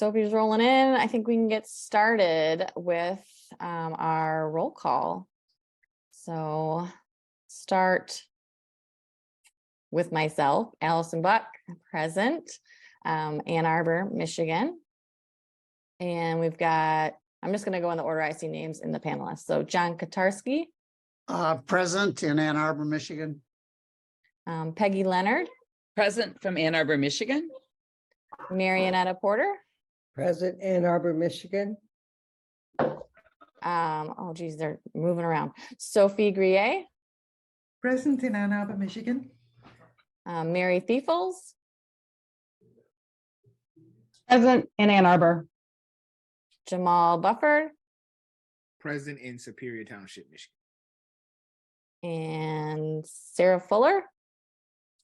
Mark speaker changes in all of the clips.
Speaker 1: Sophie's rolling in. I think we can get started with our roll call. So start with myself, Allison Buck, present, Ann Arbor, Michigan. And we've got, I'm just going to go in the order I see names in the panelists. So John Katarski.
Speaker 2: Present in Ann Arbor, Michigan.
Speaker 1: Peggy Leonard.
Speaker 3: Present from Ann Arbor, Michigan.
Speaker 1: Marionetta Porter.
Speaker 4: Present Ann Arbor, Michigan.
Speaker 1: Oh geez, they're moving around. Sophie Grier.
Speaker 5: Present in Ann Arbor, Michigan.
Speaker 1: Mary Thiefels.
Speaker 6: Present in Ann Arbor.
Speaker 1: Jamal Bufford.
Speaker 7: Present in Superior Township, Michigan.
Speaker 1: And Sarah Fuller.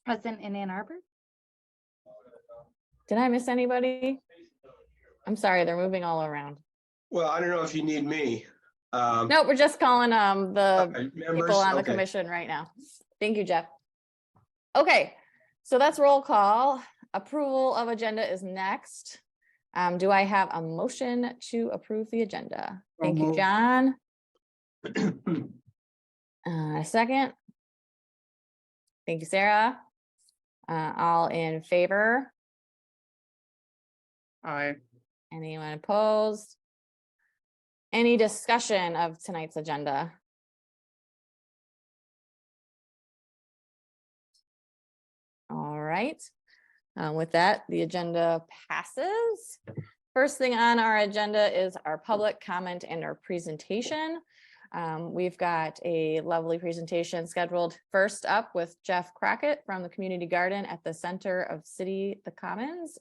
Speaker 8: Present in Ann Arbor.
Speaker 1: Did I miss anybody? I'm sorry, they're moving all around.
Speaker 9: Well, I don't know if you need me.
Speaker 1: No, we're just calling the
Speaker 9: members?
Speaker 1: people on the
Speaker 9: Okay.
Speaker 1: commission right now. Thank you, Jeff. Okay, so that's roll call. Approval of agenda is next. Do I have a motion to approve the agenda?
Speaker 2: So
Speaker 1: Thank you,
Speaker 2: moved.
Speaker 1: John. A second. Thank you, Sarah. All in favor?
Speaker 2: Aye.
Speaker 1: Anyone opposed? Any discussion of tonight's agenda? All right. With that, the agenda passes. First thing on our agenda is our public comment and our presentation. We've got a lovely presentation scheduled first up with Jeff Crockett from the Community Garden at the center of City, the Commons.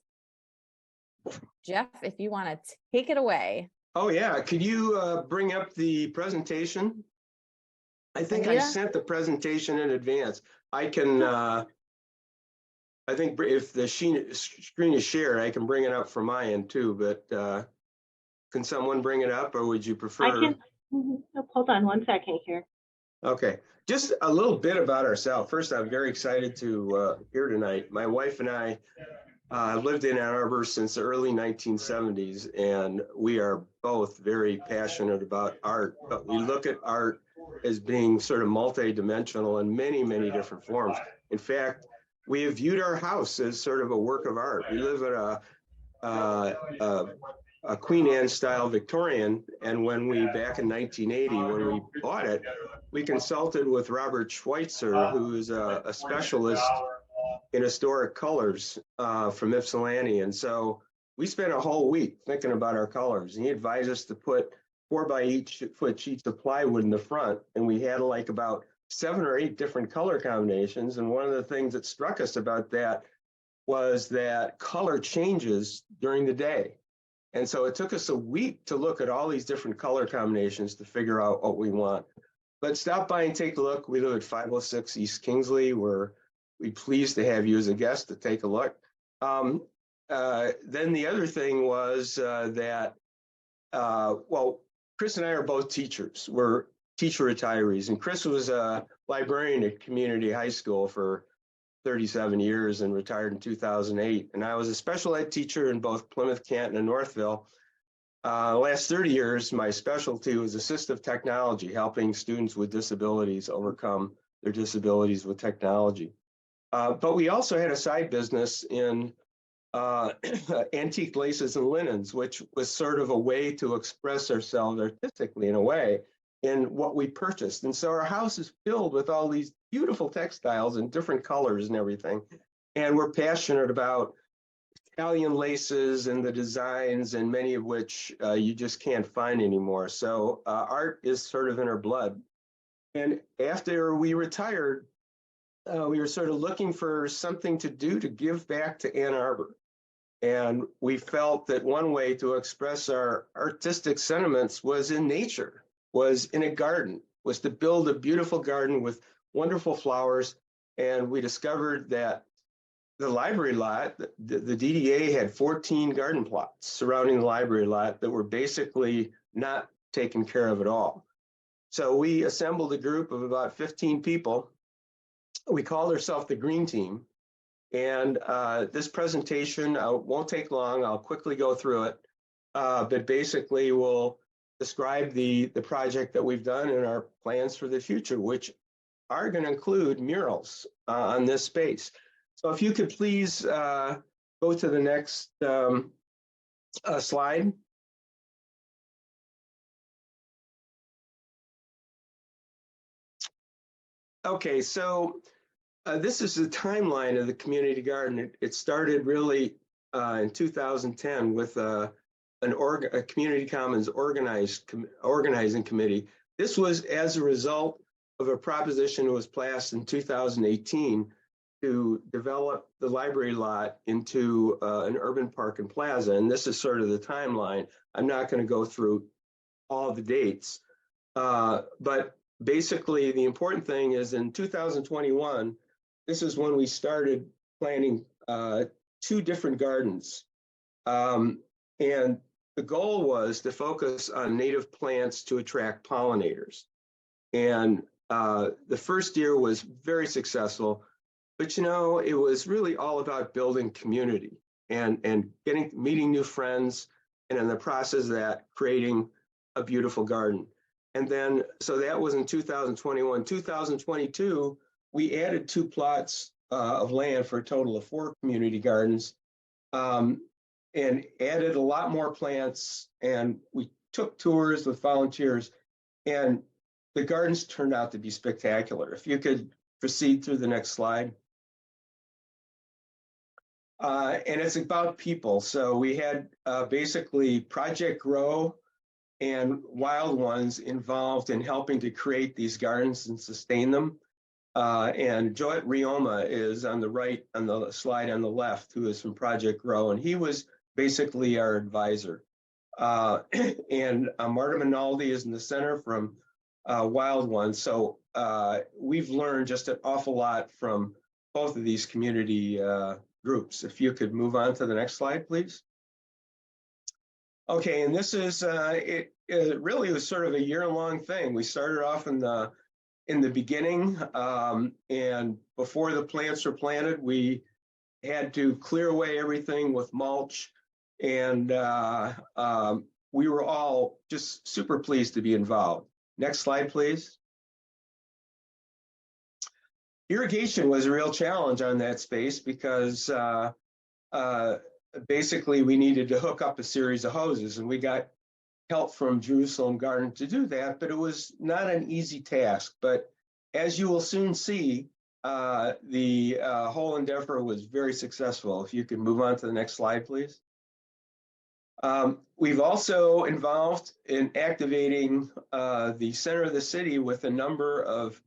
Speaker 1: Jeff, if you want to take it away.
Speaker 9: Oh, yeah. Could you bring up the presentation? I think I
Speaker 1: Anita?
Speaker 9: sent the presentation in advance. I can, I think if the screen is shared, I can bring it up from my end too, but can someone bring it up or would you prefer?
Speaker 8: I can. Hold on one second here.
Speaker 9: Okay, just a little bit about ourselves. First, I'm very excited to here tonight. My wife and I lived in Ann Arbor since the early 1970s, and we are both very passionate about art, but we look at art as being sort of multi-dimensional in many, many different forms. In fact, we have viewed our house as sort of a work of art. We live in a Queen Anne style Victorian, and when we, back in 1980, when we bought it, we consulted with Robert Schweitzer, who is a specialist in historic colors from Ypsilanti. And so we spent a whole week thinking about our colors, and he advised us to put 4-by-8-foot sheets of plywood in the front, and we had like about 7 or 8 different color combinations. And one of the things that struck us about that was that color changes during the day. And so it took us a week to look at all these different color combinations to figure out what we want. But stop by and take a look. We live at 506 East Kingsley. We're pleased to have you as a guest to take a look. Then the other thing was that, well, Chris and I are both teachers. We're teacher retirees, and Chris was a librarian at community high school for 37 years and retired in 2008. And I was a special ed teacher in both Plymouth, Canton, and Northville. Last 30 years, my specialty was assistive technology, helping students with disabilities overcome their disabilities with technology. But we also had a side business in antique laces and linens, which was sort of a way to express ourselves artistically in a way in what we purchased. And so our house is filled with all these beautiful textiles in different colors and everything. And we're passionate about Italian laces and the designs, and many of which you just can't find anymore. So art is sort of in our blood. And after we retired, we were sort of looking for something to do to give back to Ann Arbor. And we felt that one way to express our artistic sentiments was in nature, was in a garden, was to build a beautiful garden with wonderful flowers. And we discovered that the library lot, the DDA had 14 garden plots surrounding the library lot that were basically not taken care of at all. So we assembled a group of about 15 people. We called ourselves the Green Team. And this presentation won't take long. I'll quickly go through it. But basically we'll describe the project that we've done and our plans for the future, which are going to include murals on this space. So if you could please go to the next slide. Okay, so this is the timeline of the community garden. It started really in 2010 with a community commons organizing committee. This was as a result of a proposition that was passed in 2018 to develop the library lot into an urban park and plaza. And this is sort of the timeline. I'm not going to go through all the dates, but basically the important thing is in 2021, this is when we started planning 2 different gardens. And the goal was to focus on native plants to attract pollinators. And the first year was very successful, but you know, it was really all about building community and meeting new friends, and in the process of that, creating a beautiful garden. And then, so that was in 2021. 2022, we added 2 plots of land for a total of 4 community gardens, and added a lot more plants. And we took tours with volunteers, and the gardens turned out to be spectacular. If you could proceed through the next slide. And it's about people. So we had basically Project Grow and Wild Ones involved in helping to create these gardens and sustain them. And Joet Rioma is on the right, on the slide on the left, who is from Project Grow, and he was basically our advisor. And Marta Minaldi is in the center from Wild Ones. So we've learned just an awful lot from both of these community groups. If you could move on to the next slide, please. Okay, and this is, it really was sort of a year-long thing. We started off in the beginning, and before the plants were planted, we had to clear away everything with mulch, and we were all just super pleased to be involved. Next slide, please. Irrigation was a real challenge on that space because basically we needed to hook up a series of hoses, and we got help from Jerusalem Garden to do that, but it was not an easy task. But as you will soon see, the whole endeavor was very successful. If you could move on to the next slide, please. We've also involved in activating the center of the city with a number of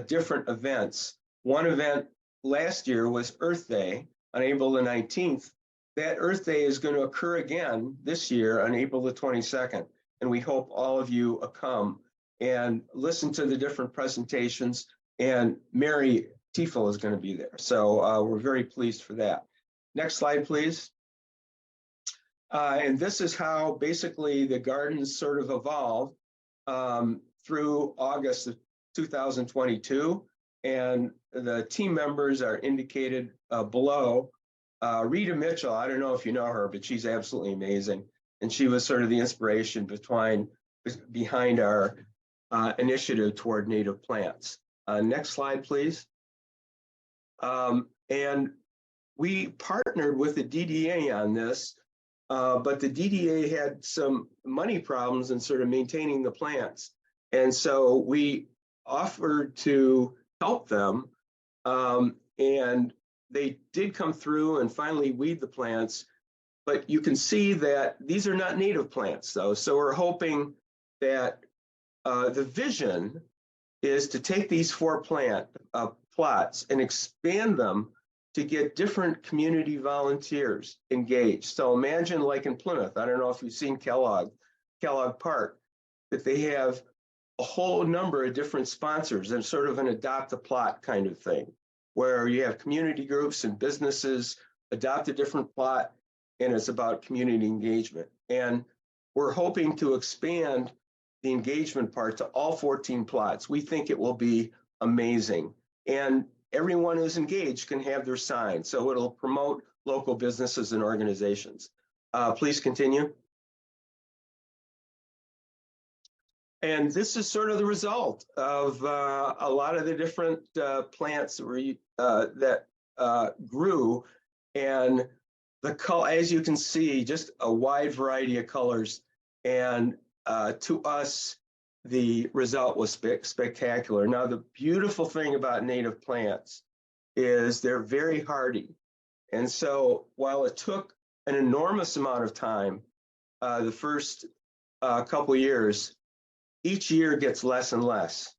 Speaker 9: different events. One event last year was Earth Day on April the 19th. That Earth Day is going to occur again this year on April the 22nd. And we hope all of you come and listen to the different presentations. And Mary Tiefel is going to be there. So we're very pleased for that. Next slide, please. And this is how basically the gardens sort of evolved through August of 2022. And the team members are indicated below. Rita Mitchell, I don't know if you know her, but she's absolutely amazing. And she was sort of the inspiration behind our initiative toward native plants. Next slide, please. And we partnered with the DDA on this, but the DDA had some money problems in sort of maintaining the plants. And so we offered to help them, and they did come through and finally weed the plants, but you can see that these are not native plants though. So we're hoping that the vision is to take these 4 plots and expand them to get different community volunteers engaged. So imagine like in Plymouth, I don't know if you've seen Kellogg Park, that they have a whole number of different sponsors and sort of an adopt a plot kind of thing, where you have community groups and businesses adopt a different plot, and it's about community engagement. And we're hoping to expand the engagement part to all 14 plots. We think it will be amazing. And everyone who's engaged can have their sign. So it'll promote local businesses and organizations. Please continue. And this is sort of the result of a lot of the different plants that grew, and the color, as you can see, just a wide variety of colors. And to us, the result was spectacular. Now, the beautiful thing about native plants is they're very hardy. And so while it took an enormous amount of time, the first couple years, each year gets less and less.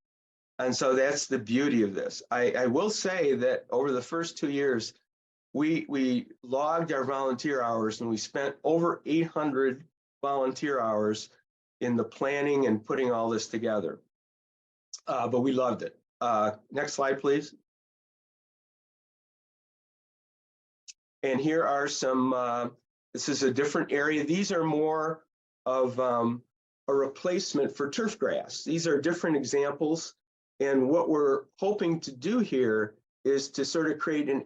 Speaker 9: And so that's the beauty of this. I will say that over the first 2 years, we logged our volunteer hours, and we spent over 800 volunteer hours in the planning and putting all this together. But we loved it. Next slide, please. And here are some, this is a different area. These are more of a replacement for turf grass. These are different examples. And what we're hoping to do here is to sort of create an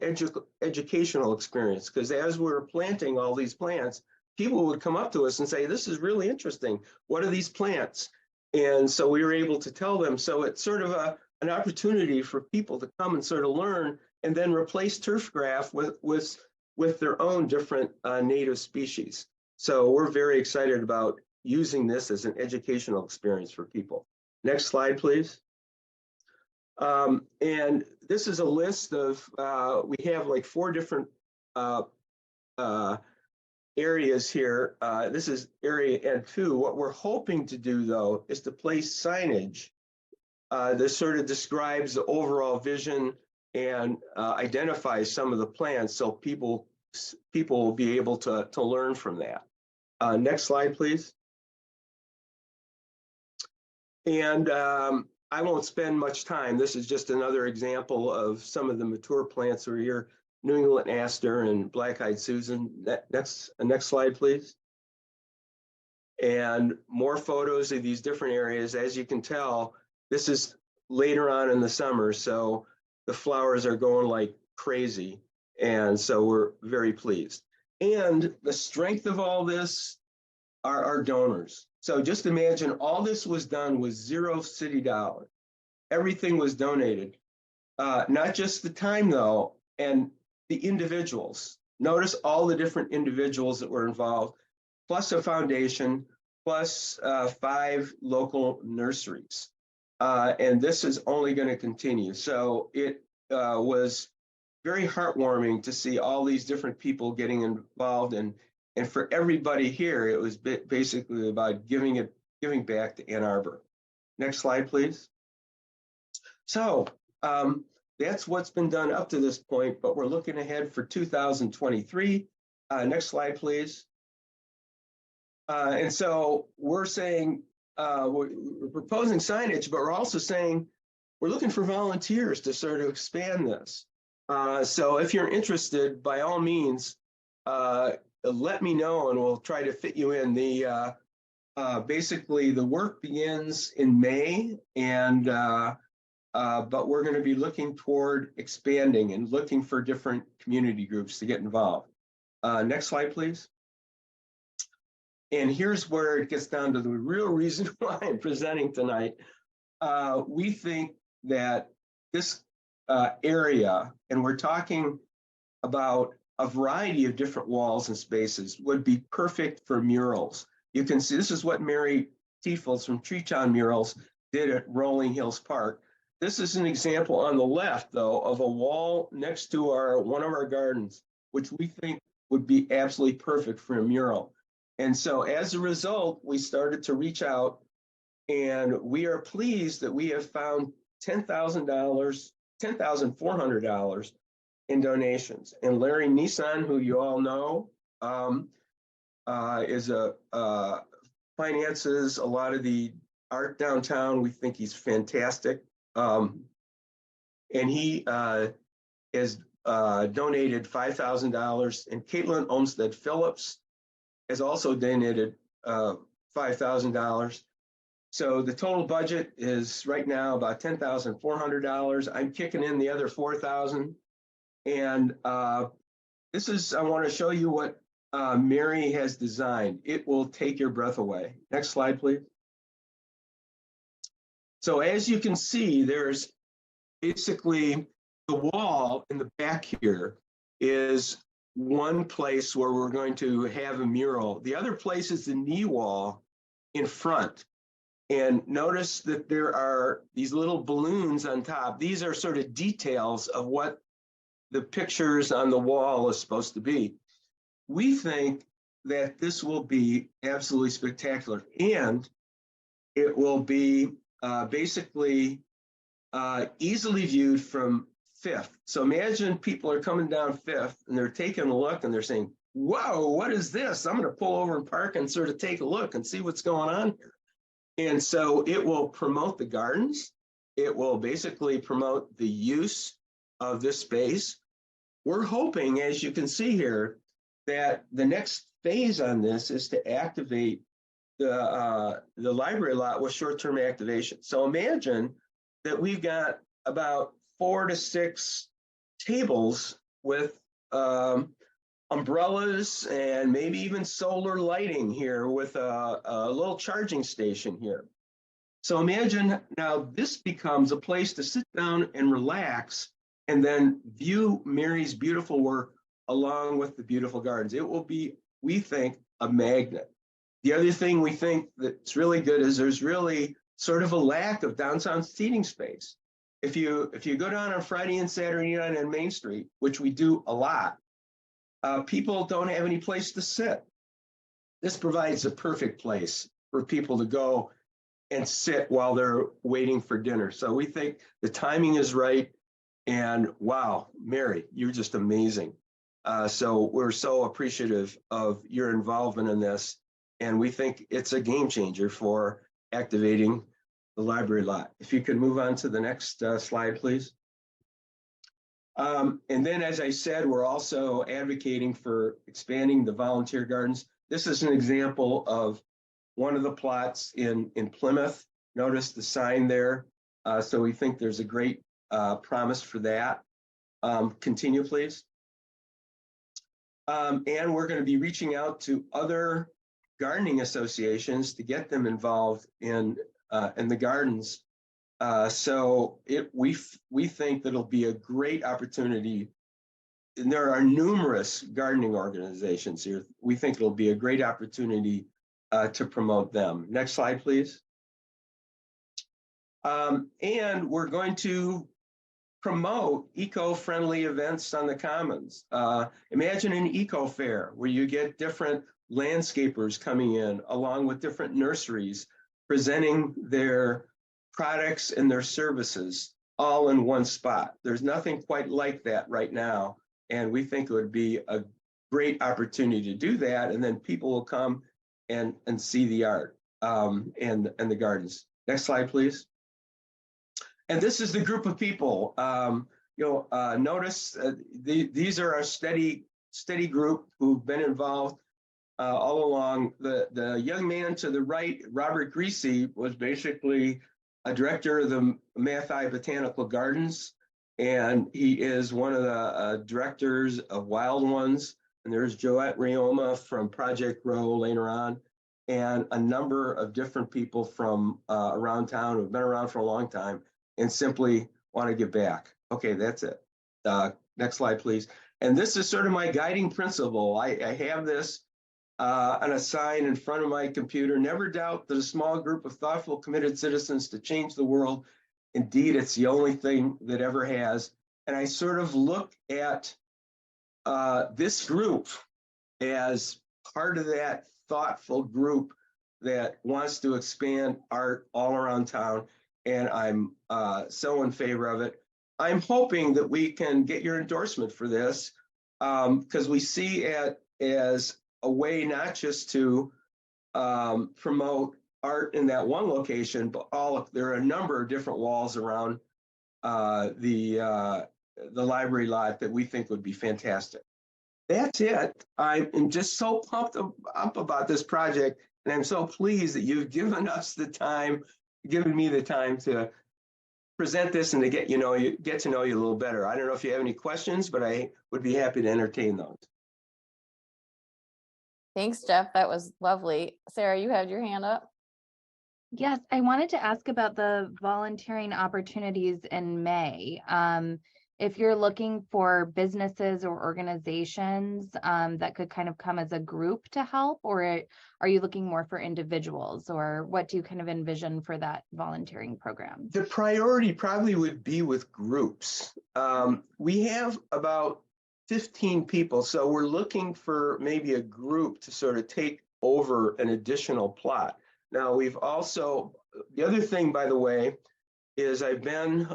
Speaker 9: educational experience, because as we're planting all these plants, people would come up to us and say, this is really interesting. What are these plants? And so we were able to tell them. So it's sort of an opportunity for people to come and sort of learn, and then replace turf grass with their own different native species. So we're very excited about using this as an educational experience for people. Next slide, please. And this is a list of, we have like 4 different areas here. This is area N2. What we're hoping to do, though, is to place signage that sort of describes the overall vision and identifies some of the plans, so people will be able to learn from that. Next slide, please. And I won't spend much time. This is just another example of some of the mature plants that are here. New England aster and black-eyed Susan. Next slide, please. And more photos of these different areas. As you can tell, this is later on in the summer, so the flowers are going like crazy. And so we're very pleased. And the strength of all this are our donors. So just imagine all this was done with 0 city dollars. Everything was donated. Not just the time, though, and the individuals. Notice all the different individuals that were involved, plus a foundation, plus 5 local nurseries. And this is only going to continue. So it was very heartwarming to see all these different people getting involved. And for everybody here, it was basically about giving back to Ann Arbor. Next slide, please. So that's what's been done up to this point, but we're looking ahead for 2023. Next slide, please. And so we're saying, we're proposing signage, but we're also saying we're looking for volunteers to sort of expand this. So if you're interested, by all means, let me know and we'll try to fit you in. Basically, the work begins in May, and but we're going to be looking toward expanding and looking for different community groups to get involved. Next slide, please. And here's where it gets down to the real reason why I'm presenting tonight. We think that this area, and we're talking about a variety of different walls and spaces, would be perfect for murals. You can see this is what Mary Tiefels from Treetown Murals did at Rolling Hills Park. This is an example on the left, though, of a wall next to one of our gardens, which we think would be absolutely perfect for a mural. And so as a result, we started to reach out, and we are pleased that we have found $10,400 in donations. And Larry Nissan, who you all know, finances a lot of the art downtown. We think he's fantastic. And he has donated $5,000, and Caitlin Olmsted Phillips has also donated $5,000. So the total budget is right now about $10,400. I'm kicking in the other 4,000. And this is, I want to show you what Mary has designed. It will take your breath away. Next slide, please. So as you can see, there's basically the wall in the back here is one place where we're going to have a mural. The other place is the knee wall in front. And notice that there are these little balloons on top. These are sort of details of what the pictures on the wall is supposed to be. We think that this will be absolutely spectacular, and it will be basically easily viewed from Fifth. So imagine people are coming down Fifth and they're taking a look and they're saying, whoa, what is this? I'm going to pull over and park and sort of take a look and see what's going on here. And so it will promote the gardens. It will basically promote the use of this space. We're hoping, as you can see here, that the next phase on this is to activate the library lot with short-term activation. So imagine that we've got about 4 to 6 tables with umbrellas and maybe even solar lighting here with a little charging station here. So imagine now this becomes a place to sit down and relax and then view Mary's beautiful work along with the beautiful gardens. It will be, we think, a magnet. The other thing we think that's really good is there's really sort of a lack of downtown seating space. If you go down on Friday and Saturday night on Main Street, which we do a lot, people don't have any place to sit. This provides a perfect place for people to go and sit while they're waiting for dinner. So we think the timing is right. And wow, Mary, you're just amazing. So we're so appreciative of your involvement in this. And we think it's a game changer for activating the library lot. If you could move on to the next slide, please. And then, as I said, we're also advocating for expanding the volunteer gardens. This is an example of one of the plots in Plymouth. Notice the sign there. So we think there's a great promise for that. Continue, please. And we're going to be reaching out to other gardening associations to get them involved in the gardens. So we think that it'll be a great opportunity. And there are numerous gardening organizations here. We think it'll be a great opportunity to promote them. Next slide, please. And we're going to promote eco-friendly events on the commons. Imagine an eco fair where you get different landscapers coming in along with different nurseries presenting their products and their services all in one spot. There's nothing quite like that right now. And we think it would be a great opportunity to do that. And then people will come and see the art and the gardens. Next slide, please. And this is the group of people. Notice these are our steady group who've been involved all along. The young man to the right, Robert Greasy, was basically a director of the Mathi Botanical Gardens, and he is one of the directors of Wild Ones. And there's Joette Rioma from Project Grow later on, and a number of different people from around town who've been around for a long time and simply want to give back. Okay, that's it. Next slide, please. And this is sort of my guiding principle. I have this on a sign in front of my computer. Never doubt that a small group of thoughtful, committed citizens to change the world. Indeed, it's the only thing that ever has. And I sort of look at this group as part of that thoughtful group that wants to expand art all around town. And I'm so in favor of it. I'm hoping that we can get your endorsement for this because we see it as a way not just to promote art in that one location, but there are a number of different walls around the library lot that we think would be fantastic. That's it. I'm just so pumped up about this project. And I'm so pleased that you've given us the time, given me the time to present this and to get to know you a little better. I don't know if you have any questions, but I would be happy to entertain those.
Speaker 1: Thanks, Jeff. That was lovely. Sarah, you had your hand up.
Speaker 8: Yes, I wanted to ask about the volunteering opportunities in May. If you're looking for businesses or organizations that could kind of come as a group to help, or are you looking more for individuals, or what do you kind of envision for that volunteering program?
Speaker 9: The priority probably would be with groups. We have about 15 people, so we're looking for maybe a group to sort of take over an additional plot. Now, we've also, the other thing, by the way, is I've been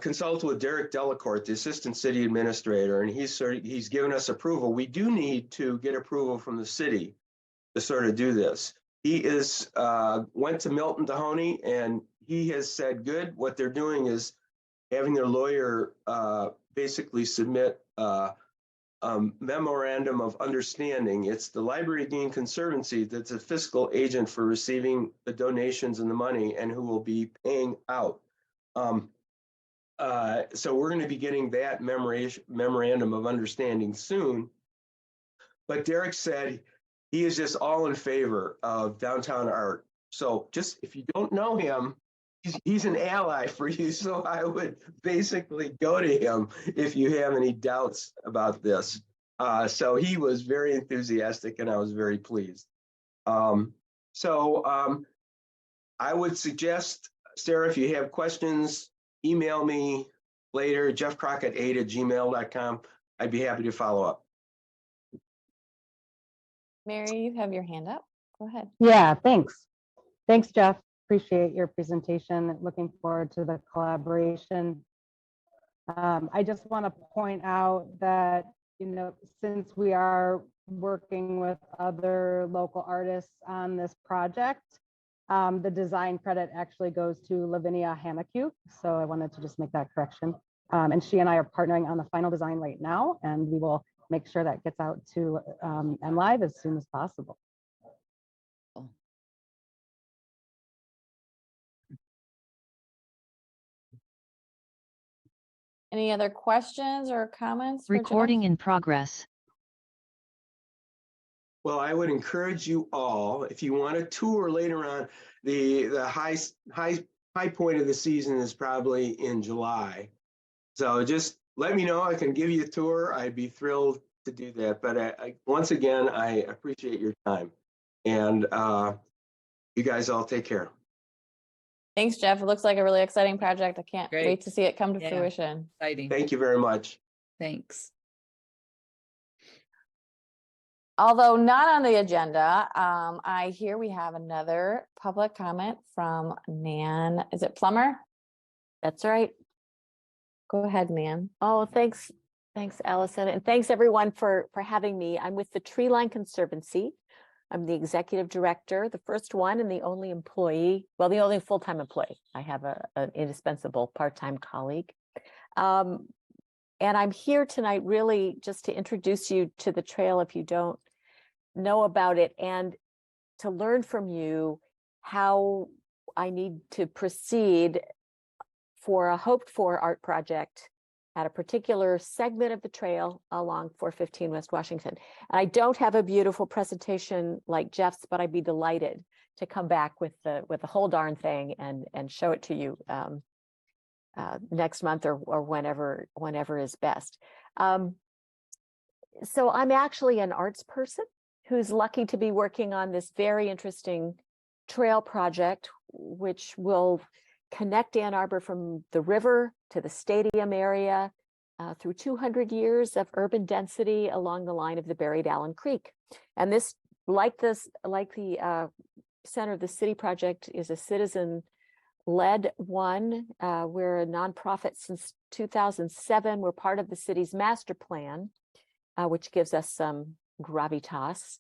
Speaker 9: consulted with Derek Delacourt, the Assistant City Administrator, and he's given us approval. We do need to get approval from the city to sort of do this. He went to Milton Mahoney, and he has said, good. What they're doing is having their lawyer basically submit a memorandum of understanding. It's the Library Dean Conservancy that's a fiscal agent for receiving the donations and the money and who will be paying out. So we're going to be getting that memorandum of understanding soon. But Derek said he is just all in favor of downtown art. So just if you don't know him, he's an ally for you. So I would basically go to him if you have any doubts about this. So he was very enthusiastic and I was very pleased. I would suggest, Sarah, if you have questions, email me later, jeffcrockett8@gmail.com. I'd be happy to follow up.
Speaker 1: Mary, you have your hand up. Go ahead.
Speaker 6: Yeah, thanks. Thanks, Jeff. Appreciate your presentation. Looking forward to the collaboration. I just want to point out that, since we are working with other local artists on this project, the design credit actually goes to Lavinia Hamakuk. So I wanted to just make that correction. And she and I are partnering on the final design right now, and we will make sure that gets out to MLive as soon as possible.
Speaker 1: Any other questions or comments? for Jeff?
Speaker 10: Recording in progress.
Speaker 9: Well, I would encourage you all, if you want a tour later on, the high point of the season is probably in July. So just let me know. I can give you a tour. I'd be thrilled to do that. But once again, I appreciate your time. And you guys all take care.
Speaker 1: Thanks, Jeff. It looks like a really exciting project. I can't
Speaker 3: Great.
Speaker 1: wait to see it come to
Speaker 3: Yeah.
Speaker 1: fruition.
Speaker 3: Exciting.
Speaker 9: Thank you very much.
Speaker 3: Thanks.
Speaker 1: Although not on the agenda, I hear we have another public comment from Nan. Is it Plummer?
Speaker 11: That's right.
Speaker 1: Go ahead, Nan.
Speaker 11: Oh, thanks. Thanks, Allison. And thanks everyone for having me. I'm with the Treeline Conservancy. I'm the executive director, the first one and the only employee, well, the only full-time employee. I have an indispensable part-time colleague. And I'm here tonight really just to introduce you to the trail if you don't know about it, and to learn from you how I need to proceed for a hoped-for art project at a particular segment of the trail along 415 West Washington. And I don't have a beautiful presentation like Jeff's, but I'd be delighted to come back with the whole darn thing and show it to you next month or whenever is best. So I'm actually an arts person who's lucky to be working on this very interesting trail project, which will connect Ann Arbor from the river to the stadium area through 200 years of urban density along the line of the buried Allen Creek. And this, like the Center of the City project, is a citizen-led one. We're a nonprofit since 2007. We're part of the city's master plan, which gives us some gravitas,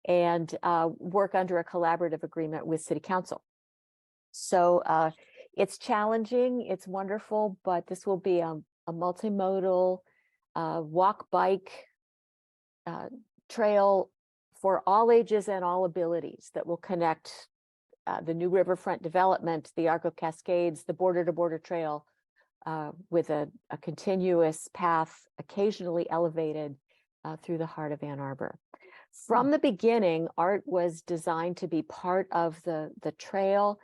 Speaker 11: and work under a collaborative agreement with City Council. So it's challenging, it's wonderful, but this will be a multimodal walk, bike, trail for all ages and all abilities that will connect the new riverfront development, the Arco Cascades, the border to border trail with a continuous path, occasionally elevated through the heart of Ann Arbor. From the beginning, art was designed to be part of the trail.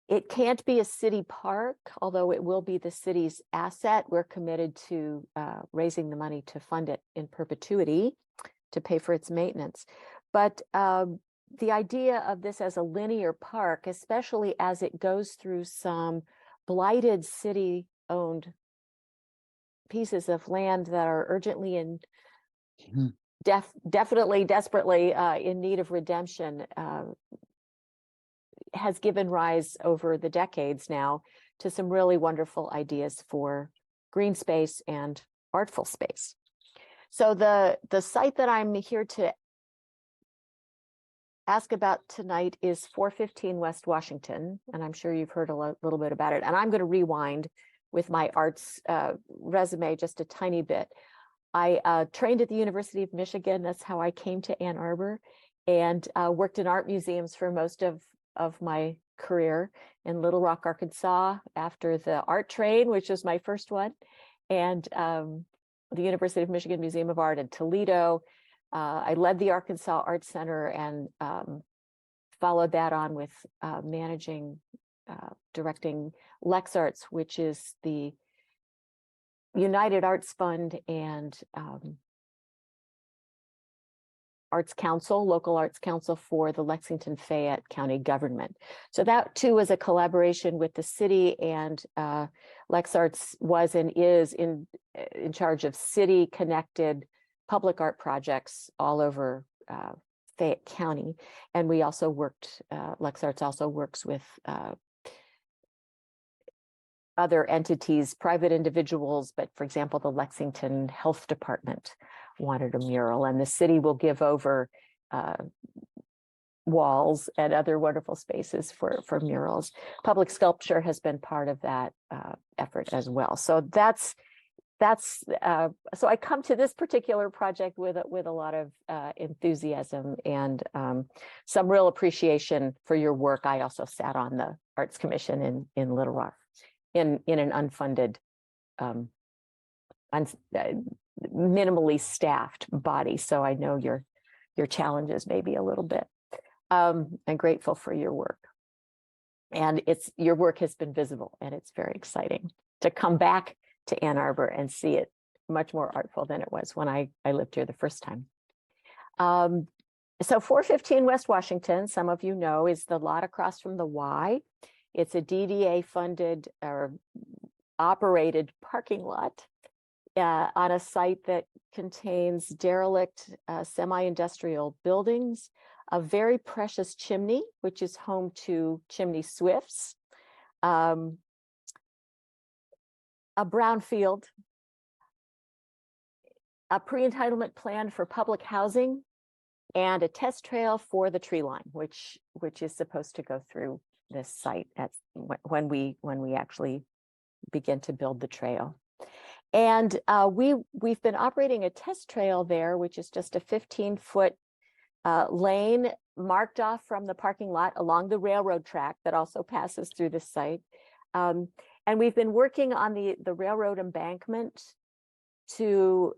Speaker 11: It can't be a city park, although it will be the city's asset. We're committed to raising the money to fund it in perpetuity to pay for its maintenance. But the idea of this as a linear park, especially as it goes through some blighted city-owned pieces of land that are urgently in definitely desperately in need of redemption, has given rise over the decades now to some really wonderful ideas for green space and artful space. So the site that I'm here to ask about tonight is 415 West Washington, and I'm sure you've heard a little bit about it. And I'm going to rewind with my arts resume just a tiny bit. I trained at the University of Michigan. That's how I came to Ann Arbor, and worked in art museums for most of my career in Little Rock, Arkansas, after the art train, which was my first one, and the University of Michigan Museum of Art in Toledo. I led the Arkansas Art Center and followed that on with directing LexArts, which is the United Arts Fund and Arts Council, local Arts Council for the Lexington Fayette County government. So that too was a collaboration with the city, and LexArts was and is in charge of city connected public art projects all over Fayette County. And we also worked, LexArts also works with other entities, private individuals, but for example, the Lexington Health Department wanted a mural, and the city will give over walls and other wonderful spaces for murals. Public sculpture has been part of that effort as well. So so I come to this particular project with a lot of enthusiasm and some real appreciation for your work. I also sat on the Arts Commission in Little Rock in an unfunded, minimally staffed body. So I know your challenges maybe a little bit. I'm grateful for your work, and your work has been visible, and it's very exciting to come back to Ann Arbor and see it much more artful than it was when I lived here the first time. So 415 West Washington, some of you know, is the lot across from the Y. It's a DDA funded or operated parking lot on a site that contains derelict semi-industrial buildings, a very precious chimney, which is home to Chimney Swifts, a brownfield, a pre-entitlement plan for public housing, and a test trail for the tree line, which is supposed to go through this site when we actually begin to build the trail. And we've been operating a test trail there, which is just a 15-foot lane marked off from the parking lot along the railroad track that also passes through the site. And we've been working on the railroad embankment to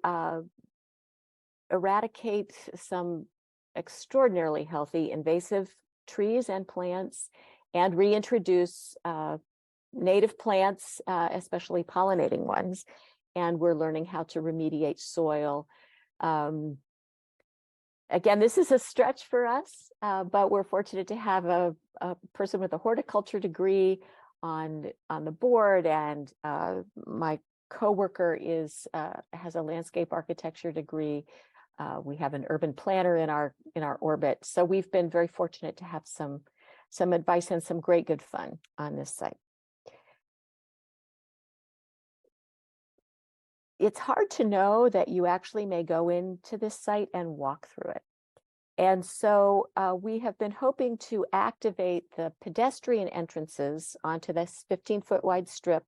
Speaker 11: eradicate some extraordinarily healthy invasive trees and plants and reintroduce native plants, especially pollinating ones. And we're learning how to remediate soil. Again, this is a stretch for us, but we're fortunate to have a person with a horticulture degree on the board, and my coworker has a landscape architecture degree. We have an urban planner in our orbit, so we've been very fortunate to have some advice and some great good fun on this site. It's hard to know that you actually may go into this site and walk through it. And so we have been hoping to activate the pedestrian entrances onto this 15-foot wide strip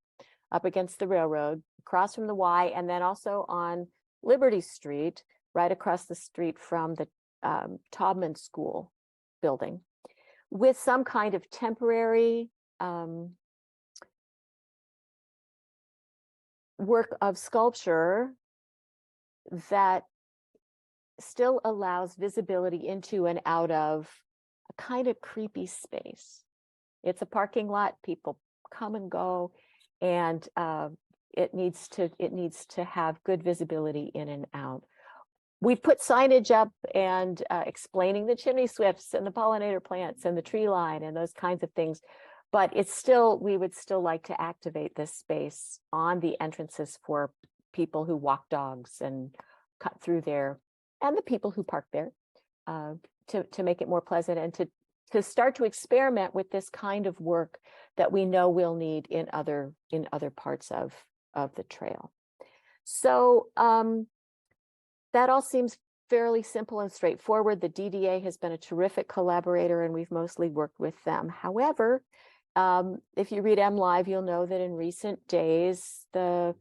Speaker 11: up against the railroad, across from the Y, and then also on Liberty Street, right across the street from the Taubman School building, with some kind of temporary work of sculpture that still allows visibility into and out of a kind of creepy space. It's a parking lot, people come and go, and it needs to have good visibility in and out. We've put signage up and explaining the chimney swifts and the pollinator plants and the tree line and those kinds of things. But it's still, we would still like to activate this space on the entrances for people who walk dogs and cut through there, and the people who park there, to make it more pleasant and to start to experiment with this kind of work that we know we'll need in other parts of the trail. So that all seems fairly simple and straightforward. The DDA has been a terrific collaborator, and we've mostly worked with them. However, if you read MLive, you'll know that in recent days, the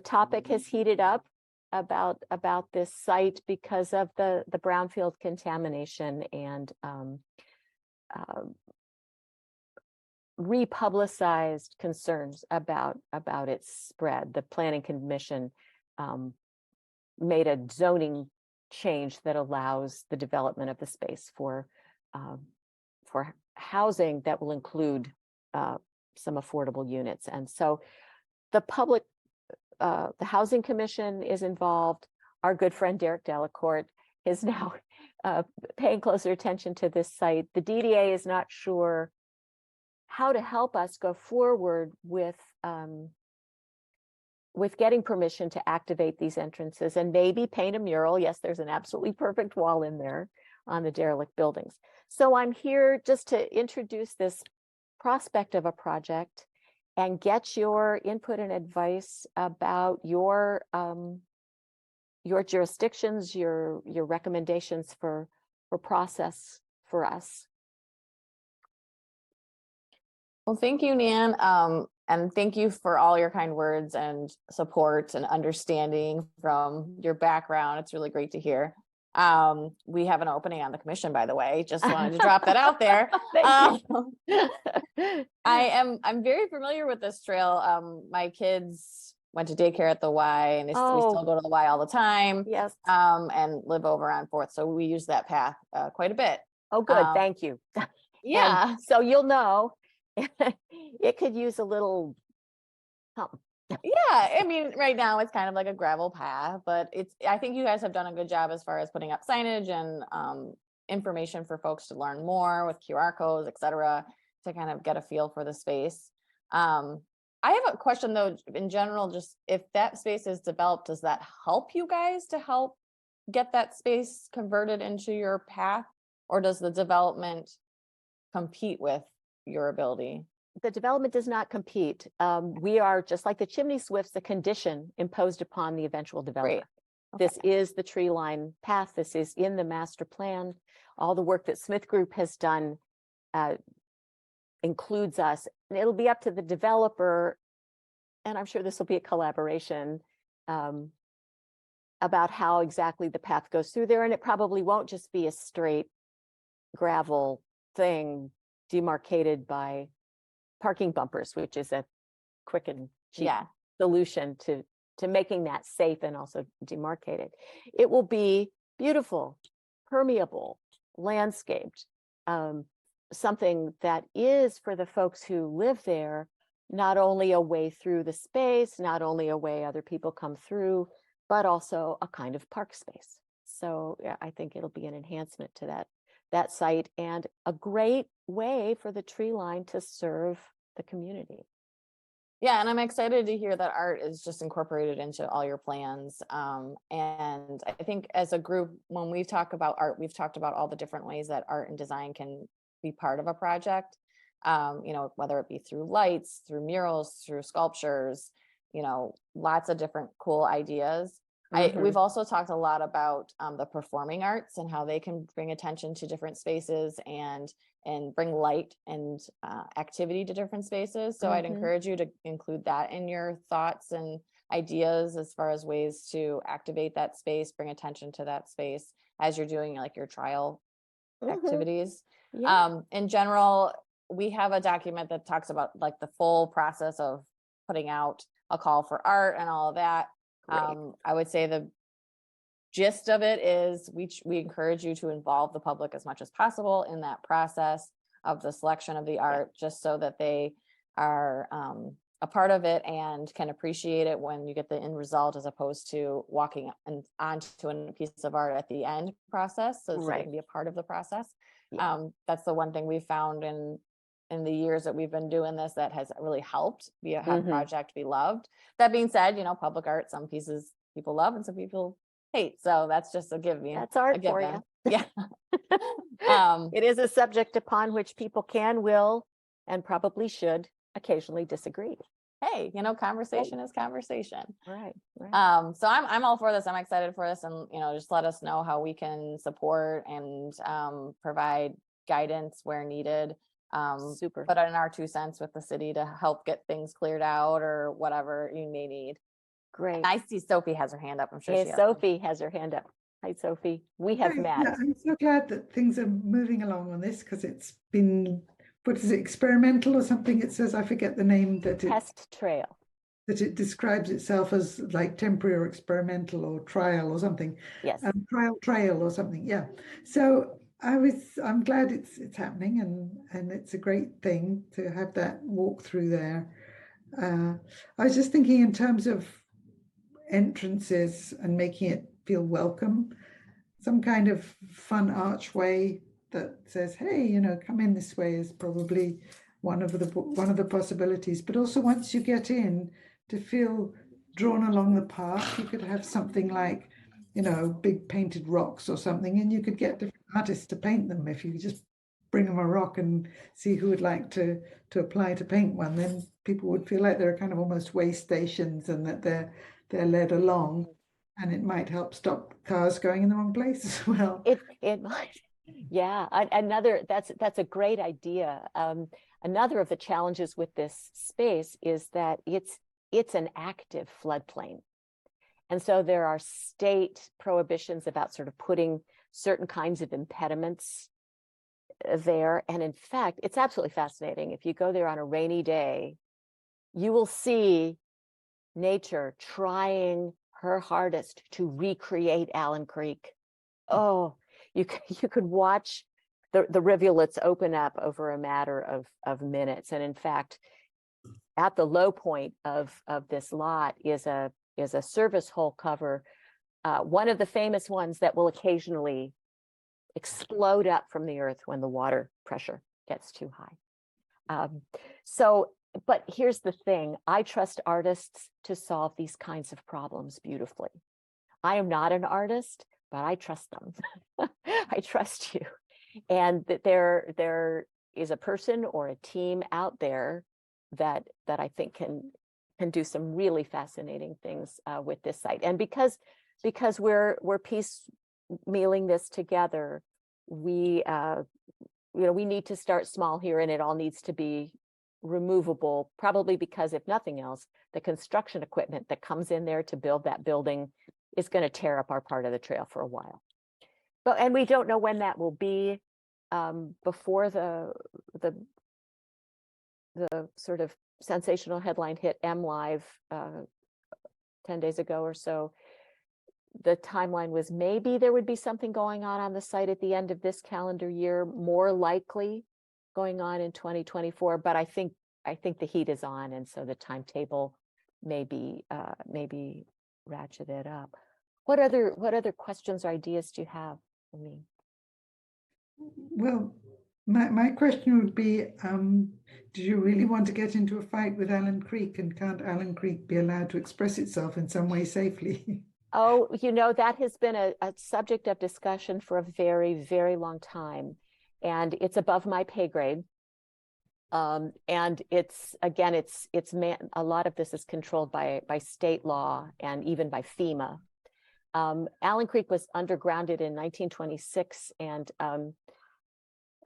Speaker 11: topic has heated up about this site because of the brownfield contamination and republicized concerns about its spread. The Planning Commission made a zoning change that allows the development of the space for housing that will include some affordable units. And so the Housing Commission is involved. Our good friend Derek Delacourt is now paying closer attention to this site. The DDA is not sure how to help us go forward with getting permission to activate these entrances and maybe paint a mural. Yes, there's an absolutely perfect wall in there on the derelict buildings. So I'm here just to introduce this prospect of a project and get your input and advice about your jurisdictions, your recommendations for process for us.
Speaker 1: Well, thank you, Nan. And thank you for all your kind words and support and understanding from your background. It's really great to hear. We have an opening on the commission, by the way. Just wanted to drop that out there. I'm very familiar with this trail. My kids went to daycare at the Y, and we still go to the Y all the time.
Speaker 11: Yes.
Speaker 1: And live over on 4th, so we use that path quite a bit.
Speaker 11: Oh, good. Thank you.
Speaker 1: Yeah.
Speaker 11: And so you'll know it could use a little something.
Speaker 1: Yeah, I mean, right now it's kind of like a gravel path, but I think you guys have done a good job as far as putting up signage and information for folks to learn more with QR codes, et cetera, to kind of get a feel for the space. I have a question though, in general, just if that space is developed, does that help you guys to help get that space converted into your path, or does the development compete with your ability?
Speaker 11: The development does not compete. We are, just like the chimney swifts, a condition imposed upon the eventual developer.
Speaker 1: Okay.
Speaker 11: This is the tree line path. This is in the master plan. All the work that Smith Group has done includes us. And it'll be up to the developer, and I'm sure this will be a collaboration about how exactly the path goes through there. And it probably won't just be a straight gravel thing demarcated by parking bumpers, which is a quick and cheap solution to making that safe and also demarcated. It will be beautiful, permeable, landscaped, something that is for the folks who live there, not only a way through the space, not only a way other people come through, but also a kind of park space. So yeah, I think it'll be an enhancement to that site and a great way for the tree line to serve the community.
Speaker 1: Yeah, and I'm excited to hear that art is just incorporated into all your plans. And I think as a group, when we talk about art, we've talked about all the different ways that art and design can be part of a project. Whether it be through lights, through murals, through sculptures, lots of different cool ideas. We've also talked a lot about the performing arts and how they can bring attention to different spaces and bring light and activity to different spaces. So I'd
Speaker 11: Mhm.
Speaker 1: encourage you to include that in your thoughts and ideas as far as ways to activate that space, bring attention to that space as you're doing like your trial
Speaker 11: Mhm.
Speaker 1: activities.
Speaker 11: Yeah.
Speaker 1: In general, we have a document that talks about like the full process of putting out a call for art and all of that.
Speaker 11: Great.
Speaker 1: I would say the gist of it is we encourage you to involve the public as much as possible in that process of the selection of the art, just so that they are a part of it and can appreciate it when you get the end result, as opposed to walking onto a piece of art at the end process, so they
Speaker 11: Right.
Speaker 1: can be a part of the process.
Speaker 11: Yeah.
Speaker 1: That's the one thing we found in the years that we've been doing this that has really helped have
Speaker 11: Mhm.
Speaker 1: project be loved. That being said, public art, some pieces people love and some people hate. So that's just a given.
Speaker 11: That's art for
Speaker 1: given.
Speaker 11: you.
Speaker 1: Yeah.
Speaker 11: It is a subject upon which people can, will, and probably should occasionally disagree.
Speaker 1: Hey, conversation is conversation.
Speaker 11: Right.
Speaker 1: So I'm all for this. I'm excited for this, and just let us know how we can support and provide guidance where needed.
Speaker 11: Super.
Speaker 1: Put in our 2 cents with the city to help get things cleared out or whatever you may need.
Speaker 11: Great.
Speaker 1: I see Sophie has her hand up. I'm sure
Speaker 11: Hey,
Speaker 1: she has.
Speaker 11: Sophie has her hand up. Hi, Sophie. We have
Speaker 5: Yeah,
Speaker 11: met.
Speaker 5: I'm so glad that things are moving along on this, because it's been, what is it, experimental or something? It says, I forget the name that
Speaker 11: Test trail.
Speaker 5: it describes itself as like temporary or experimental or trial or something.
Speaker 11: Yes.
Speaker 5: Trial trail or something. Yeah. So I'm glad it's happening, and it's a great thing to have that walk through there. I was just thinking in terms of entrances and making it feel welcome, some kind of fun archway that says, hey, come in this way, is probably one of the possibilities. But also, once you get in, to feel drawn along the path, you could have something like, big painted rocks or something, and you could get different artists to paint them. If you just bring them a rock and see who would like to apply to paint one, then people would feel like they're kind of almost way stations, and that they're led along, and it might help stop cars going in the wrong place as well.
Speaker 11: It might. Yeah. That's a great idea. Another of the challenges with this space is that it's an active floodplain. And so there are state prohibitions about sort of putting certain kinds of impediments there. And in fact, it's absolutely fascinating. If you go there on a rainy day, you will see nature trying her hardest to recreate Allen Creek. Oh, you could watch the rivulets open up over a matter of minutes. And in fact, at the low point of this lot is a service hole cover, one of the famous ones that will occasionally explode up from the earth when the water pressure gets too high. But here's the thing, I trust artists to solve these kinds of problems beautifully. I am not an artist, but I trust them. I trust you. And that there is a person or a team out there that I think can do some really fascinating things with this site. And because we're piecemealing this together, we need to start small here, and it all needs to be removable, probably because if nothing else, the construction equipment that comes in there to build that building is going to tear up our part of the trail for a while. And we don't know when that will be. Before the sort of sensational headline hit MLive 10 days ago or so, the timeline was maybe there would be something going on the site at the end of this calendar year, more likely going on in 2024. But I think the heat is on, and so the timetable may be ratcheted up. What other questions or ideas do you have for me?
Speaker 5: Well, my question would be, do you really want to get into a fight with Allen Creek, and can't Allen Creek be allowed to express itself in some way safely?
Speaker 11: Oh, that has been a subject of discussion for a very, very long time, and it's above my pay grade. And a lot of this is controlled by state law and even by FEMA. Allen Creek was undergrounded in 1926, and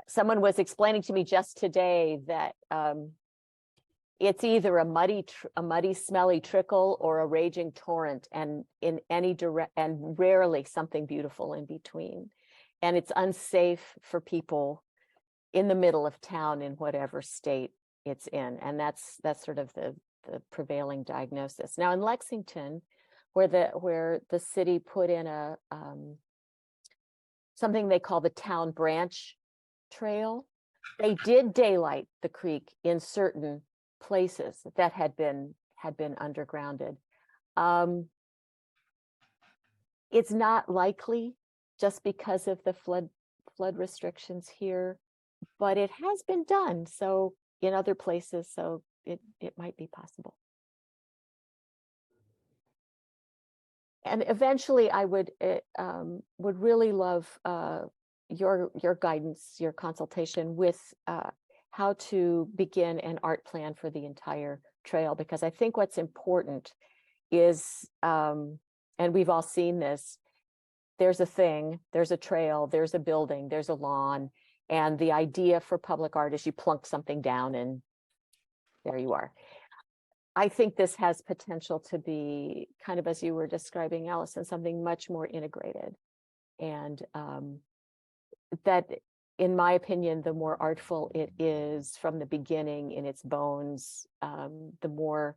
Speaker 11: someone was explaining to me just today that it's either a muddy, smelly trickle or a raging torrent, and in any direct, and rarely something beautiful in between. And it's unsafe for people in the middle of town in whatever state it's in, and that's sort of the prevailing diagnosis. Now in Lexington, where the city put in a something they call the Town Branch Trail, they did daylight the creek in certain places that had been undergrounded. It's not likely just because of the flood restrictions here, but it has been done so in other places, so it might be possible. And eventually I would really love your guidance, your consultation with how to begin an art plan for the entire trail, because I think what's important is, and we've all seen this, there's a thing, there's a trail, there's a building, there's a lawn, and the idea for public art is you plunk something down and there you are. I think this has potential to be kind of, as you were describing, Allison, something much more integrated. And that, in my opinion, the more artful it is from the beginning in its bones, the more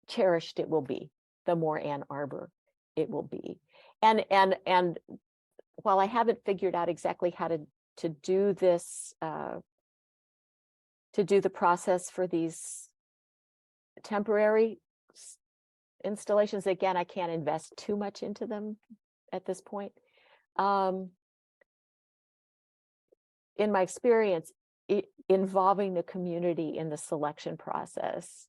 Speaker 11: cherished it will be, the more Ann Arbor it will be. And while I haven't figured out exactly how to do this, to do the process for these temporary installations, again, I can't invest too much into them at this point. In my experience, involving the community in the selection process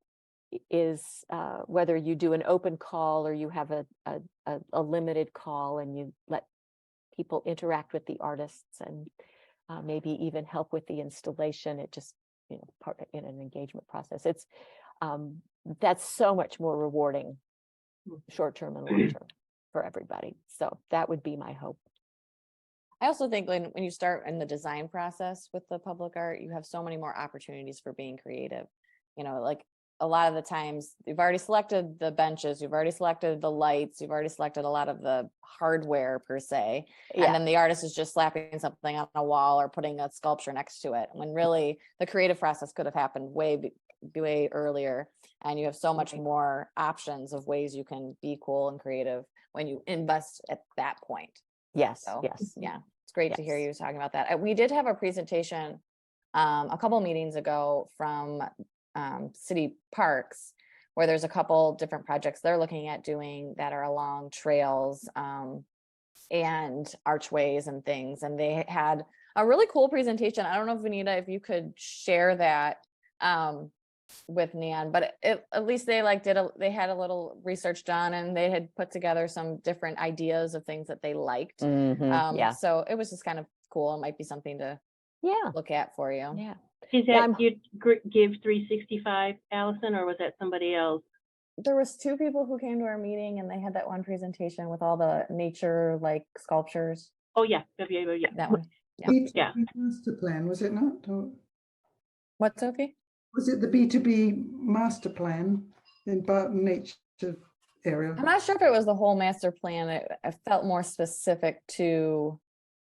Speaker 11: is, whether you do an open call or you have a limited call and you let people interact with the artists and maybe even help with the installation, it just, part in an engagement process. It's that's so much more rewarding, short-term and long-term for everybody. So that would be my hope.
Speaker 1: I also think when you start in the design process with the public art, you have so many more opportunities for being creative. Like a lot of the times you've already selected the benches, you've already selected the lights, you've already selected a lot of the hardware per se.
Speaker 11: Yeah.
Speaker 1: And then the artist is just slapping something on a wall or putting a sculpture next to it, when really the creative process could have happened way earlier. And you have so much more options of ways you can be cool and creative when you invest at that point.
Speaker 11: Yes,
Speaker 1: So,
Speaker 11: yes.
Speaker 1: yeah, it's great to hear you talking about that. We did have a presentation a couple meetings ago from City Parks, where there's a couple different projects they're looking at doing that are along trails and archways and things. And they had a really cool presentation. I don't know if Anita, if you could share that with Nan, but at least they they had a little research done and they had put together some different ideas of things that they liked.
Speaker 11: Yeah.
Speaker 1: So it was just kind of cool. It might be something to look at for you.
Speaker 11: Yeah.
Speaker 10: Is
Speaker 11: Yeah,
Speaker 10: that you Give 365, Allison, or was that somebody else?
Speaker 1: There was two people who came to our meeting and they had that one presentation with all the nature sculptures.
Speaker 10: Oh, yeah. Yeah.
Speaker 1: That one.
Speaker 5: B2B
Speaker 10: Yeah.
Speaker 5: master plan, was it not? Or
Speaker 1: What, Sophie?
Speaker 5: was it the B2B master plan in Barton Nature area?
Speaker 1: I'm not sure if it was the whole master plan. It felt more specific to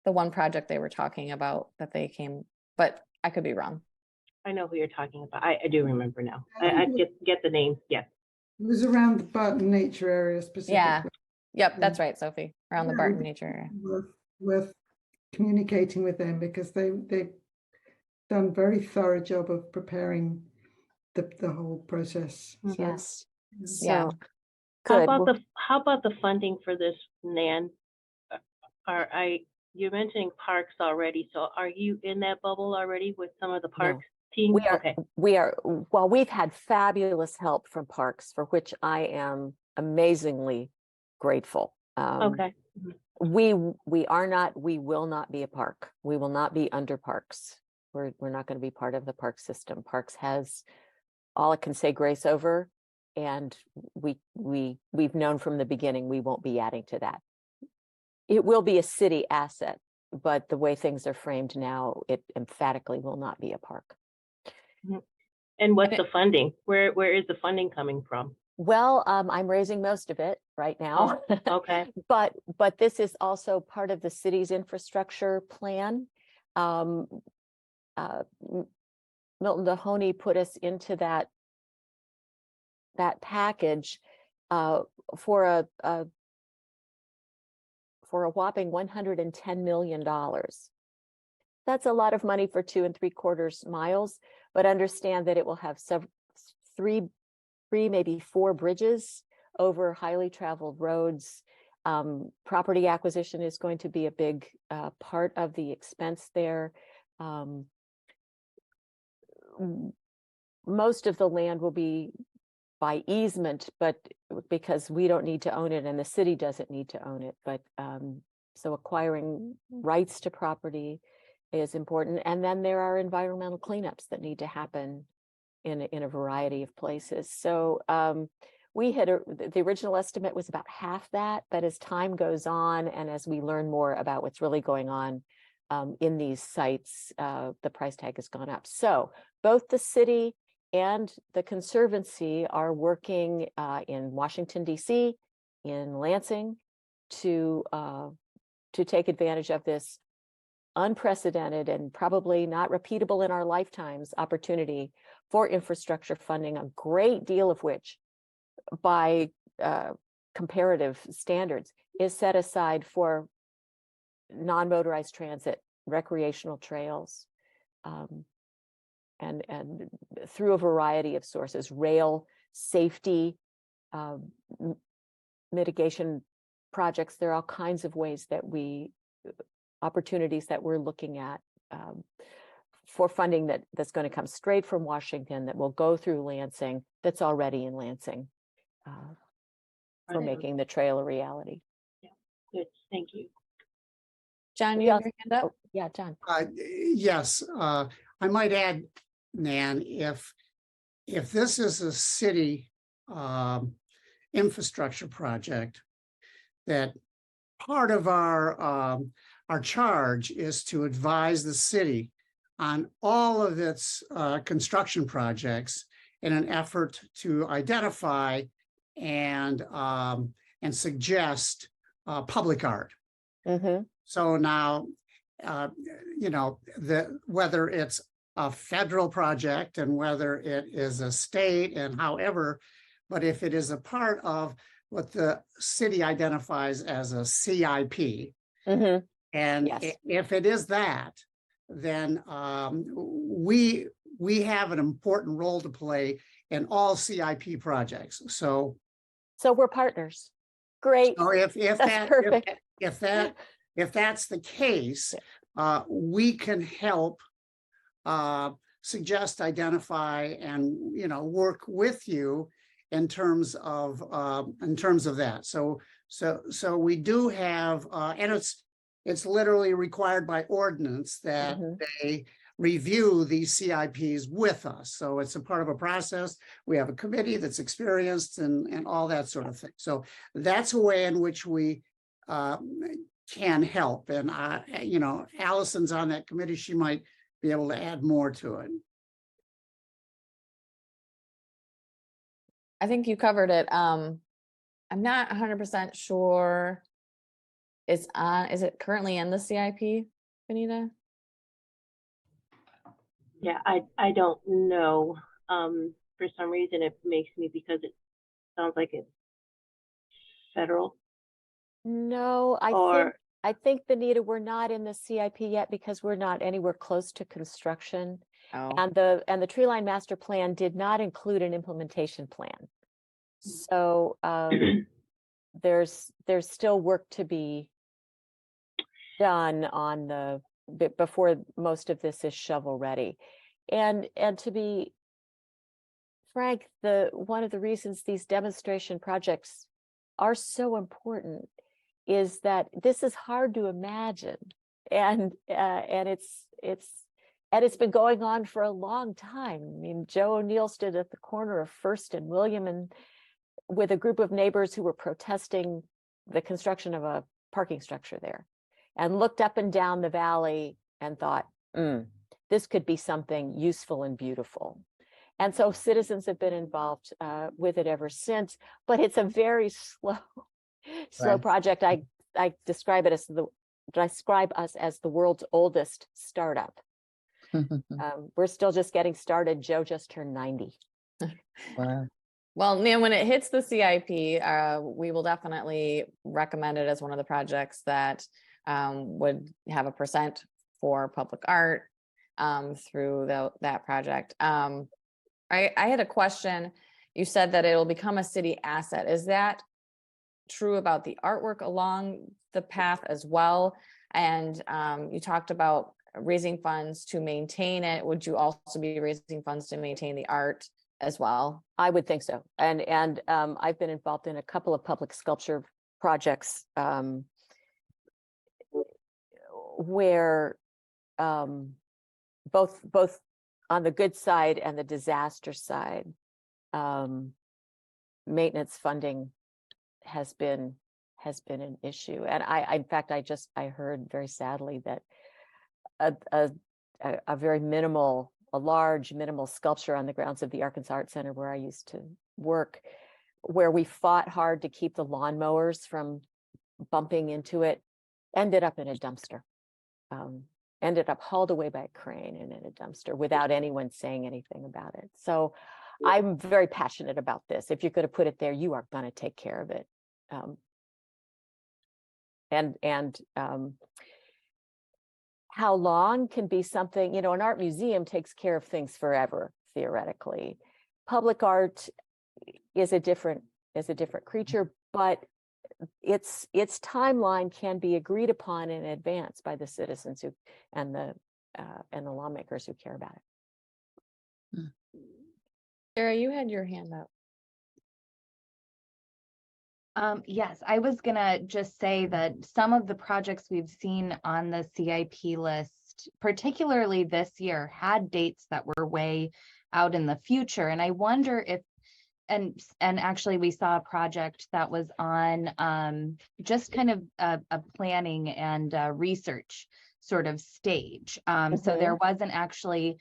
Speaker 1: the one project they were talking about that they came, but I could be wrong.
Speaker 10: I know who you're talking about. I do remember now. I get the name. Yes.
Speaker 5: It was around the Barton Nature area specifically.
Speaker 1: Yeah. Yep, that's right, Sophie. Around the
Speaker 5: Yeah,
Speaker 1: Barton Nature area.
Speaker 5: Worth communicating with them, because they've done a very thorough job of preparing the whole process. So,
Speaker 11: Yes.
Speaker 1: Yeah.
Speaker 11: So, good.
Speaker 10: How about the funding for this, Nan? You're mentioning parks already, so are you in that bubble already with some of the parks team?
Speaker 11: We are, well, we've had fabulous help from parks, for which I am amazingly grateful.
Speaker 10: Okay.
Speaker 11: We will not be a park. We will not be under parks. We're not going to be part of the park system. Parks has all it can say grace over, And we've known from the beginning, we won't be adding to that. It will be a city asset, but the way things are framed now, it emphatically will not be a park.
Speaker 10: And what's the funding? Where is the funding coming from?
Speaker 11: Well, I'm raising most of it right now.
Speaker 10: Okay.
Speaker 11: But this is also part of the city's infrastructure plan. Milton Dohoney put us into that package for a whopping $110 million. That's a lot of money for 2 3/4 miles, but understand that it will have three, maybe 4 bridges over highly traveled roads. Property acquisition is going to be a big part of the expense there. Most of the land will be by easement, but because we don't need to own it and the city doesn't need to own it. But so acquiring rights to property is important. And then there are environmental cleanups that need to happen in a variety of places. So we had the original estimate was about half that, but as time goes on and as we learn more about what's really going on in these sites, the price tag has gone up. So both the city and the Conservancy are working in Washington, D.C., in Lansing, to take advantage of this unprecedented and probably not repeatable in our lifetimes opportunity for infrastructure funding, a great deal of which, by comparative standards, is set aside for non-motorized transit, recreational trails, and through a variety of sources, rail, safety, mitigation projects. There are all kinds of ways that opportunities that we're looking at for funding that's going to come straight from Washington, that will go through Lansing, that's already in Lansing, for making the trail a reality.
Speaker 10: Yeah, good. Thank you.
Speaker 1: John, you have your hand up?
Speaker 11: Oh, yeah, John.
Speaker 2: Yes, I might add, Nan, if this is a city infrastructure project, that part of our charge is to advise the city on all of its construction projects in an effort to identify and suggest public art.
Speaker 11: Mm-hmm.
Speaker 2: So now, whether it's a federal project and whether it is a state and however, but if it is a part of what the city identifies as a CIP,
Speaker 11: Mm-hmm.
Speaker 2: and
Speaker 11: Yes.
Speaker 2: if it is that, then we have an important role to play in all CIP projects. So
Speaker 11: we're partners. Great.
Speaker 2: so
Speaker 11: That's perfect.
Speaker 2: if that's the case, we can help suggest, identify, and work with you in terms of that. So we do have, and it's literally required by ordinance that they review these CIPs with us. So it's a part of a process. We have a committee that's experienced and all that sort of thing. So that's a way in which we can help. And Allison's on that committee. She might be able to add more to it.
Speaker 1: I think you covered it. I'm not 100% sure. Is it currently in the CIP, Benita?
Speaker 10: Yeah, I don't know. For some reason, it makes me, because it sounds like it's federal.
Speaker 11: No, I think, Benita, we're not in the CIP yet because we're not anywhere close to construction.
Speaker 1: Oh,
Speaker 11: And the Tree Line Master Plan did not include an implementation plan. So there's still work to be done on before most of this is shovel ready. And to be frank, one of the reasons these demonstration projects are so important is that this is hard to imagine, and it's And it's been going on for a long time. I mean, Joe O'Neill stood at the corner of First and William and with a group of neighbors who were protesting the construction of a parking structure there, and looked up and down the valley and thought, this could be something useful and beautiful. And so citizens have been involved with it ever since, but it's a very slow
Speaker 2: Right.
Speaker 11: project. I describe us as the world's oldest startup. We're still just getting started. Joe just turned 90.
Speaker 4: Wow.
Speaker 1: Well, Nan, when it hits the CIP, we will definitely recommend it as one of the projects that would have a % for public art through that project. I had a question. You said that it'll become a city asset. Is that true about the artwork along the path as well? And you talked about raising funds to maintain it. Would you also be raising funds to maintain the art as well?
Speaker 11: I would think so. And I've been involved in a couple of public sculpture projects where both on the good side and the disaster side, maintenance funding has been an issue. And in fact, I heard very sadly that a very large minimal sculpture on the grounds of the Arkansas Art Center where I used to work, where we fought hard to keep the lawnmowers from bumping into it, ended up in a dumpster. Ended up hauled away by a crane and in a dumpster without anyone saying anything about it. So I'm very passionate about this. If you're going to put it there, you are going to take care of it. How long can be something, an art museum takes care of things forever, theoretically. Public art is a different creature, but its timeline can be agreed upon in advance by the citizens and the lawmakers who care about it.
Speaker 1: Sarah, you had your hand up.
Speaker 8: Yes, I was gonna just say that some of the projects we've seen on the CIP list, particularly this year, had dates that were way out in the future. And I wonder if, and actually we saw a project that was on just kind of a planning and research sort of stage. So there wasn't actually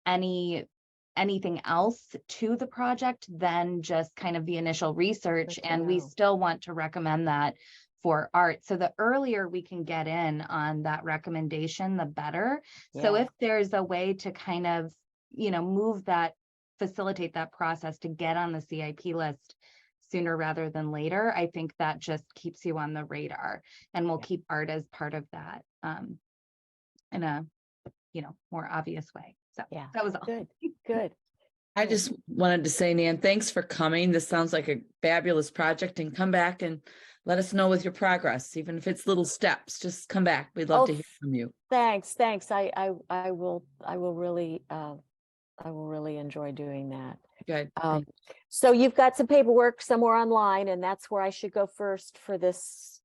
Speaker 8: anything else to the project than just kind of the initial research, and we still want to recommend that for art. So the earlier we can get in on that recommendation, the better. So if there's a way to kind of, move that, facilitate that process to get on the CIP list sooner rather than later, I think that just keeps you on the radar, and we'll keep art as part of that in a, more obvious way. So that was all.
Speaker 11: Good.
Speaker 3: I just wanted to say, Nan, thanks for coming. This sounds like a fabulous project, and come back and let us know with your progress, even if it's little steps. Just come back. We'd love to hear from you.
Speaker 11: Thanks. I will really enjoy doing that.
Speaker 3: Good.
Speaker 11: So you've got some paperwork somewhere online, and that's where I should go first for this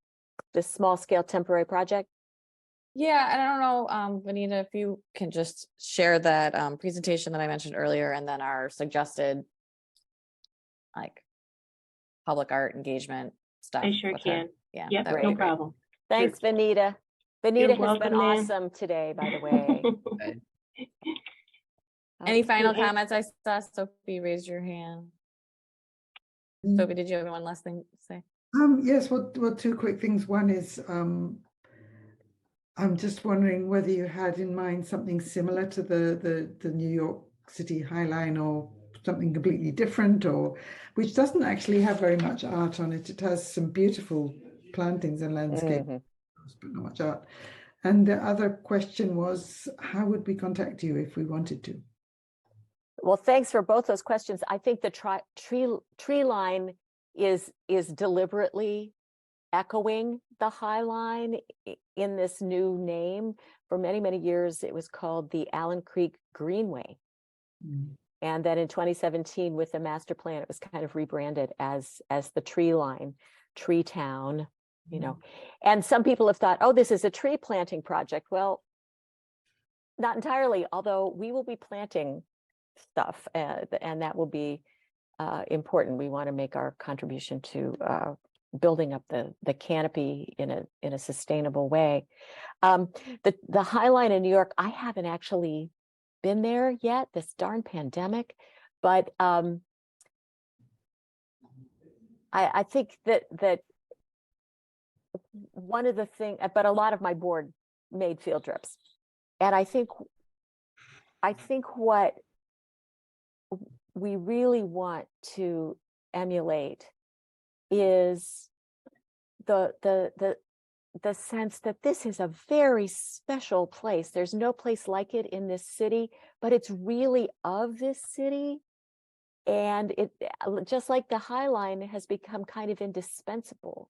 Speaker 11: small scale temporary project.
Speaker 1: Yeah, and I don't know, Vanita, if you can just share that presentation that I mentioned earlier, and then our suggested public art engagement stuff.
Speaker 10: I sure
Speaker 1: with her.
Speaker 10: can.
Speaker 1: Yeah,
Speaker 10: Yep,
Speaker 1: that would
Speaker 10: no
Speaker 1: be great.
Speaker 10: problem.
Speaker 11: Thanks, Vanita. Vanita has
Speaker 10: welcome,
Speaker 11: been
Speaker 10: Nan.
Speaker 11: awesome today, by the way.
Speaker 1: Any final
Speaker 10: Okay.
Speaker 1: comments? I saw Sophie raise your hand. Sophie, did you have one last thing to say?
Speaker 5: Yes, well, two quick things. One is, I'm just wondering whether you had in mind something similar to the New York City High Line, or something completely different, or which doesn't actually have very much art on it. It has some beautiful plantings and landscape, but not much art. And the other question was, how would we contact you if we wanted to?
Speaker 11: Well, thanks for both those questions. I think the tree line is deliberately echoing the High Line in this new name. For many, many years, it was called the Allen Creek Greenway. And then in 2017, with the master plan, it was kind of rebranded as the Tree Line, Tree Town, And some people have thought, oh, this is a tree planting project. Well, Not entirely, although we will be planting stuff, and that will be important. We want to make our contribution to building up the canopy in a sustainable way. The High Line in New York, I haven't actually been there yet, this darn pandemic, but I think that one of the things, but a lot of my board made field trips. And I think what we really want to emulate is the sense that this is a very special place. There's no place like it in this city, but it's really of this city. And it, just like the High Line has become kind of indispensable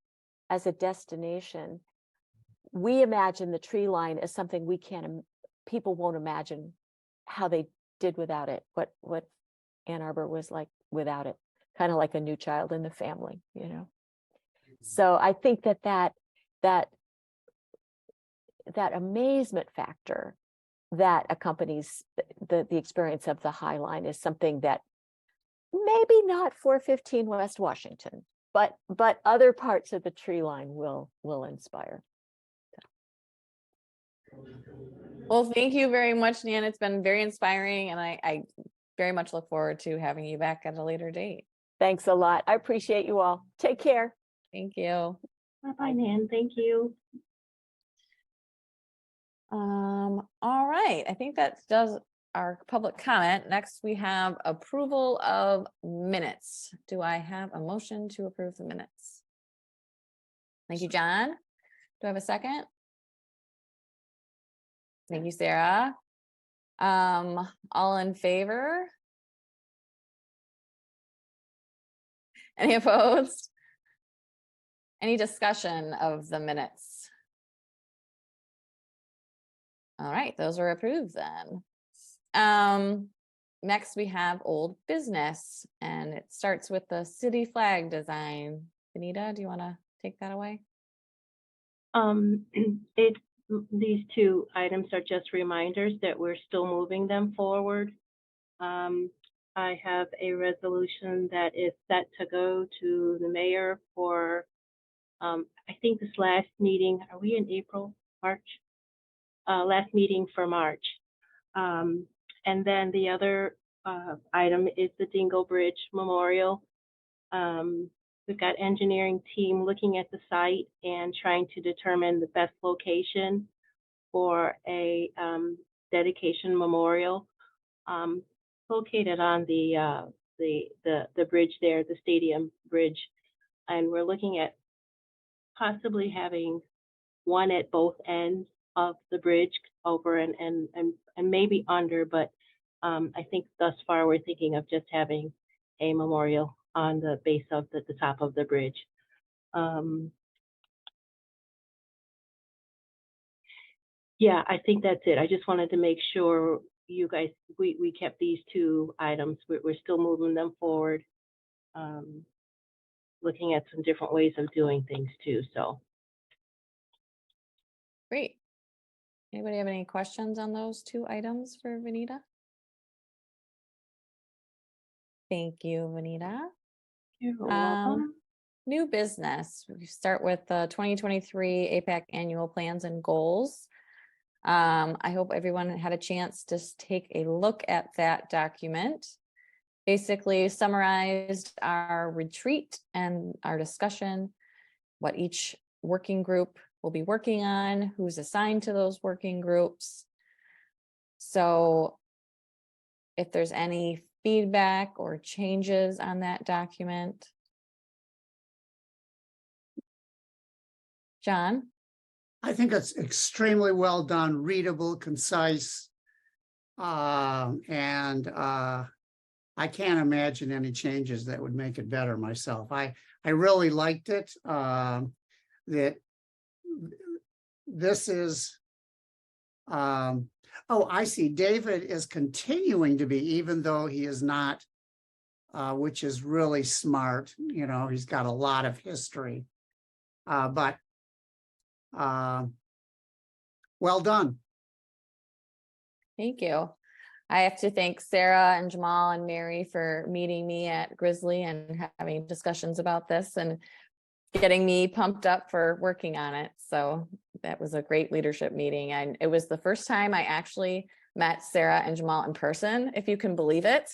Speaker 11: as a destination, we imagine the tree line as something we can't, people won't imagine how they did without it, what Ann Arbor was like without it, kind of like a new child in the family, you know? So I think that amazement factor that accompanies the experience of the High Line is something that maybe not 415 West Washington, but other parts of the tree line will inspire.
Speaker 1: Well, thank you very much, Nan. It's been very inspiring, and I very much look forward to having you back at a later date.
Speaker 11: Thanks a lot. I appreciate you all. Take care.
Speaker 1: Thank you.
Speaker 10: Bye-bye, Nan. Thank you.
Speaker 1: All right, I think that does our public comment. Next, we have approval of minutes. Do I have a motion to approve the minutes? Thank you, John. Do I have a second? Thank you, Sarah. All in favor? Any opposed? Any discussion of the minutes? All right, those are approved then. Next we have old business, and it starts with the city flag design. Benita, do you want to take that away?
Speaker 10: These two items are just reminders that we're still moving them forward. I have a resolution that is set to go to the mayor for, I think this last meeting, are we in April, March? Last meeting for March. And then the other item is the Dingle Bridge Memorial. We've got engineering team looking at the site and trying to determine the best location for a dedication memorial located on the bridge there, the stadium bridge. And we're looking at possibly having one at both ends of the bridge over and maybe under, but I think thus far we're thinking of just having a memorial on the base of the top of the bridge. Yeah, I think that's it. I just wanted to make sure you guys, we kept these two items. We're still moving them forward. Looking at some different ways of doing things too, so.
Speaker 1: Great. Anybody have any questions on those two items for Vanita? Thank you, Vanita.
Speaker 10: You're welcome.
Speaker 1: New business. We start with the 2023 APAC annual plans and goals. I hope everyone had a chance to take a look at that document. Basically summarized our retreat and our discussion, what each working group will be working on, who's assigned to those working groups. So if there's any feedback or changes on that document. John?
Speaker 2: I think it's extremely well done, readable, concise. I can't imagine any changes that would make it better myself. I really liked it. That this is, oh, I see. David is continuing to be, even though he is not, which is really smart. You know, he's got a lot of history, but well done.
Speaker 1: Thank you. I have to thank Sarah and Jamal and Mary for meeting me at Grizzly and having discussions about this and getting me pumped up for working on it. So that was a great leadership meeting. And it was the first time I actually met Sarah and Jamal in person, if you can believe it.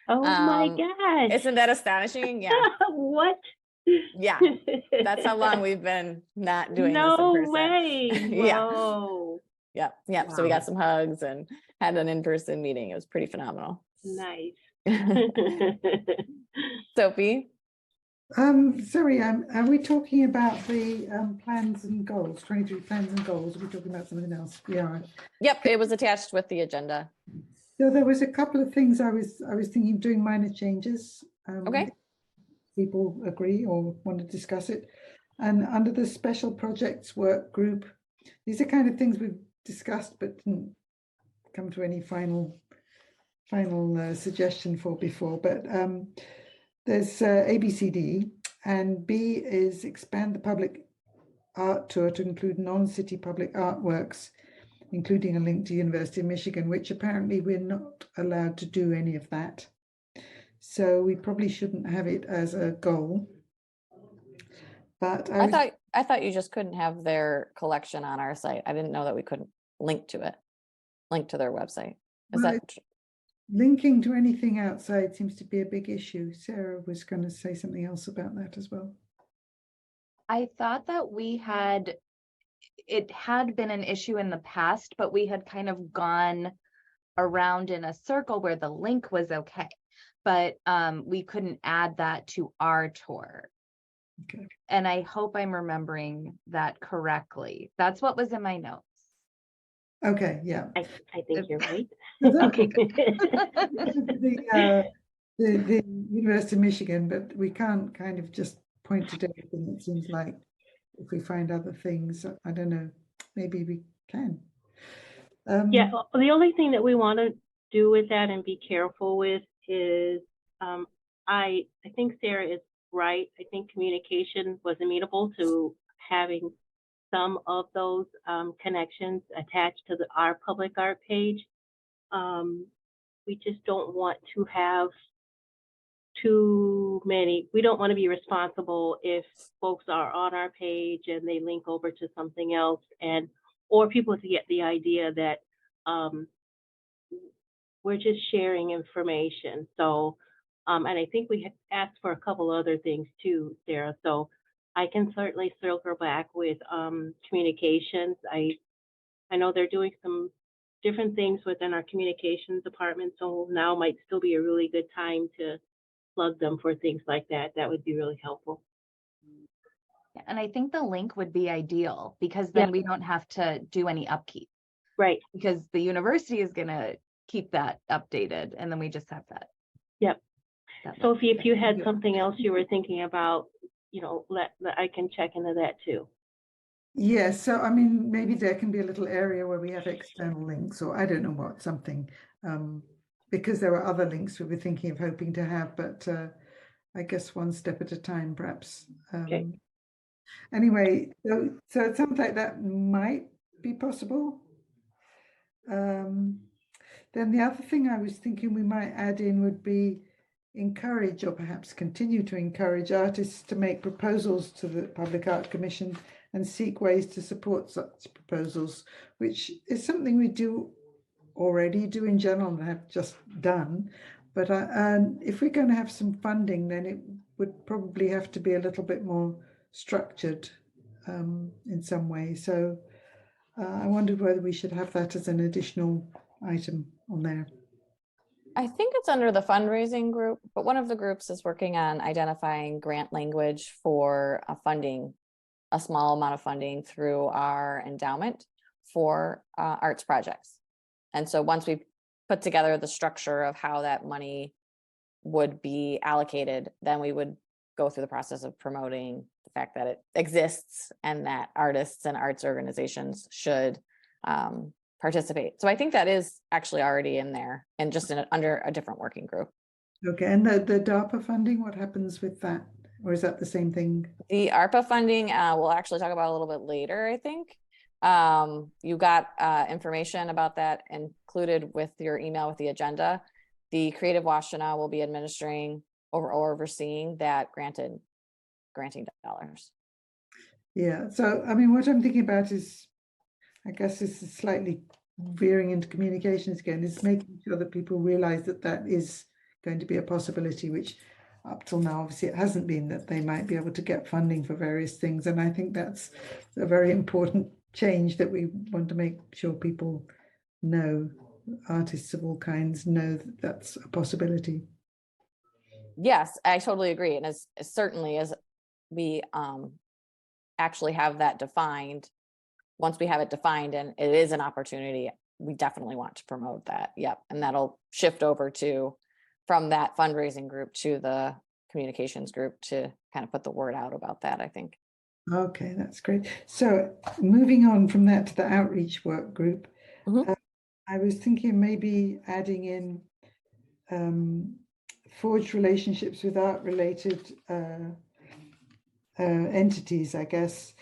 Speaker 10: Oh my
Speaker 1: Um,
Speaker 10: gosh.
Speaker 1: Isn't that astonishing? Yeah.
Speaker 10: What?
Speaker 1: Yeah. That's how long we've been not doing this in
Speaker 10: No
Speaker 1: person.
Speaker 10: way.
Speaker 1: Yeah.
Speaker 10: Whoa.
Speaker 1: Yep. Yep. So we got
Speaker 10: Wow.
Speaker 1: some hugs and had an in-person meeting. It was pretty phenomenal.
Speaker 10: Nice.
Speaker 1: Sophie?
Speaker 5: Sorry, are we talking about the plans and goals, 23 plans and goals? Are we talking about something else? We are.
Speaker 1: Yep, it was attached with the agenda.
Speaker 5: So there was a couple of things I was thinking of doing minor changes.
Speaker 1: Okay.
Speaker 5: People agree or want to discuss it. And under the special projects work group, these are kind of things we've discussed but didn't come to any final suggestion for before. But there's ABCD, and B is expand the public art tour to include non-city public artworks, including a link to University of Michigan, which apparently we're not allowed to do any of that. So we probably shouldn't have it as a goal. But
Speaker 1: I thought you just couldn't have their collection on our site. I didn't know that we couldn't link to their website. Is
Speaker 5: Well,
Speaker 1: that
Speaker 5: linking to anything outside seems to be a big issue. Sarah was going to say something else about that as well.
Speaker 8: I thought that it had been an issue in the past, but we had kind of gone around in a circle where the link was okay, but we couldn't add that to our tour.
Speaker 5: Okay.
Speaker 8: And I hope I'm remembering that correctly. That's what was in my notes.
Speaker 5: Okay, yeah.
Speaker 10: I think you're right.
Speaker 5: Okay.
Speaker 10: Okay.
Speaker 5: The University of Michigan, but we can't kind of just point to everything. It seems like if we find other things, I don't know, maybe we can.
Speaker 10: Yeah, the only thing that we want to do with that and be careful with is, I think Sarah is right. I think communication was amenable to having some of those connections attached to our public art page. We just don't want to have too many. We don't want to be responsible if folks are on our page and they link over to something else, or people to get the idea that we're just sharing information. So, and I think we had asked for a couple other things too, Sarah. So I can certainly circle back with communications. I know they're doing some different things within our communications department. So now might still be a really good time to plug them for things like that. That would be really helpful.
Speaker 8: And I think the link would be ideal because then we don't have to do any upkeep.
Speaker 10: Right.
Speaker 8: Because the university is going to keep that updated and then we just have that.
Speaker 10: Yep. Sophie, if you had something else you were thinking about, I can check into that too.
Speaker 5: Yes, so I mean, maybe there can be a little area where we have external links, or I don't know what, something, because there are other links we were thinking of hoping to have, but I guess one step at a time, perhaps.
Speaker 10: Okay.
Speaker 5: Anyway, so something like that might be possible. Then the other thing I was thinking we might add in would be encourage, or perhaps continue to encourage, artists to make proposals to the Public Art Commission and seek ways to support such proposals, which is something we already do in general and have just done. But if we're going to have some funding, then it would probably have to be a little bit more structured in some way. So I wondered whether we should have that as an additional item on there.
Speaker 1: I think it's under the fundraising group, but one of the groups is working on identifying grant language for a small amount of funding through our endowment for arts projects. And so once we put together the structure of how that money would be allocated, then we would go through the process of promoting the fact that it exists and that artists and arts organizations should participate. So I think that is actually already in there and just under a different working group.
Speaker 5: Okay, and the DARPA funding, what happens with that? Or is that the same thing?
Speaker 1: The ARPA funding, we'll actually talk about a little bit later, I think. You got information about that included with your email with the agenda. The Creative Washtenaw will be administering or overseeing that granting dollars.
Speaker 5: Yeah, so I mean, what I'm thinking about is, I guess this is slightly veering into communications again, is making sure that people realize that that is going to be a possibility, which up till now, obviously it hasn't been, that they might be able to get funding for various things. And I think that's a very important change that we want to make sure people know, artists of all kinds know that that's a possibility.
Speaker 1: Yes, I totally agree. And as certainly as we actually have that defined, once we have it defined and it is an opportunity, we definitely want to promote that. Yep. And that'll shift over to from that fundraising group to the communications group to kind of put the word out about that, I think.
Speaker 5: Okay, that's great. So moving on from that to the outreach work group, I was thinking maybe adding in forged relationships with art-related entities, I guess,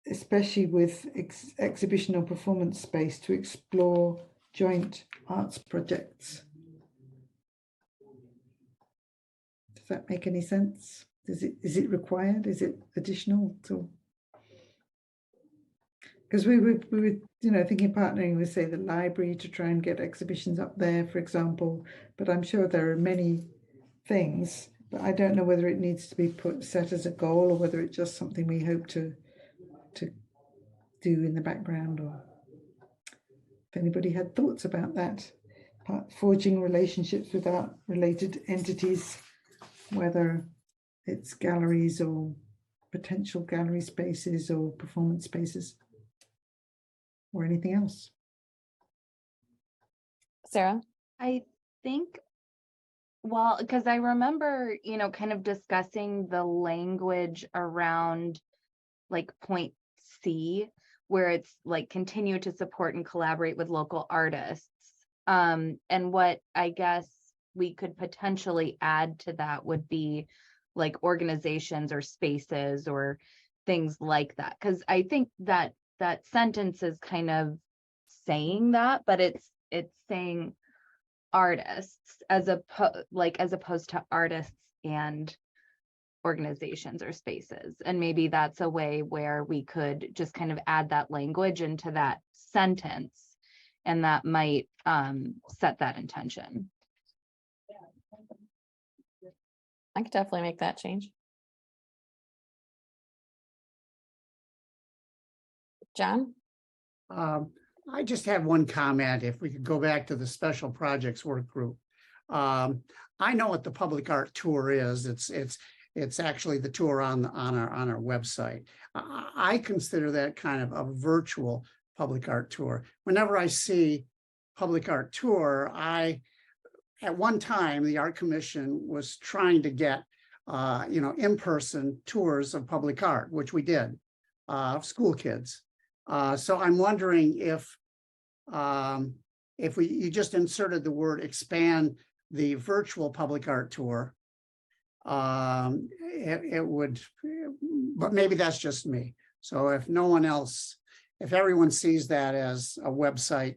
Speaker 5: especially with exhibition or performance space to explore joint arts projects. Does that make any sense? Is it required? Is it additional to? Because we were thinking partnering with, say, the library to try and get exhibitions up there, for example. But I'm sure there are many things, but I don't know whether it needs to be set as a goal or whether it's just something we hope to do in the background, or if anybody had thoughts about that. Forging relationships with art-related entities, whether it's galleries or potential gallery spaces or performance spaces or anything else.
Speaker 1: Sarah?
Speaker 8: I think, well, because I remember, kind of discussing the language around like point C, where it's like continue to support and collaborate with local artists. And what I guess we could potentially add to that would be like organizations or spaces or things like that. Because I think that that sentence is kind of saying that, but it's saying artists as opposed to artists and organizations or spaces. And maybe that's a way where we could just kind of add that language into that sentence, and that might set that intention.
Speaker 1: I could definitely make that change. John?
Speaker 2: I just have one comment. If we could go back to the special projects work group. I know what the public art tour is. It's actually the tour on our website. I consider that kind of a virtual public art tour. Whenever I see public art tour, at one time, the Art Commission was trying to get, in-person tours of public art, which we did, of school kids. So I'm wondering if you just inserted the word expand the virtual public art tour, it would, but maybe that's just me. So if no one else, if everyone sees that as a website,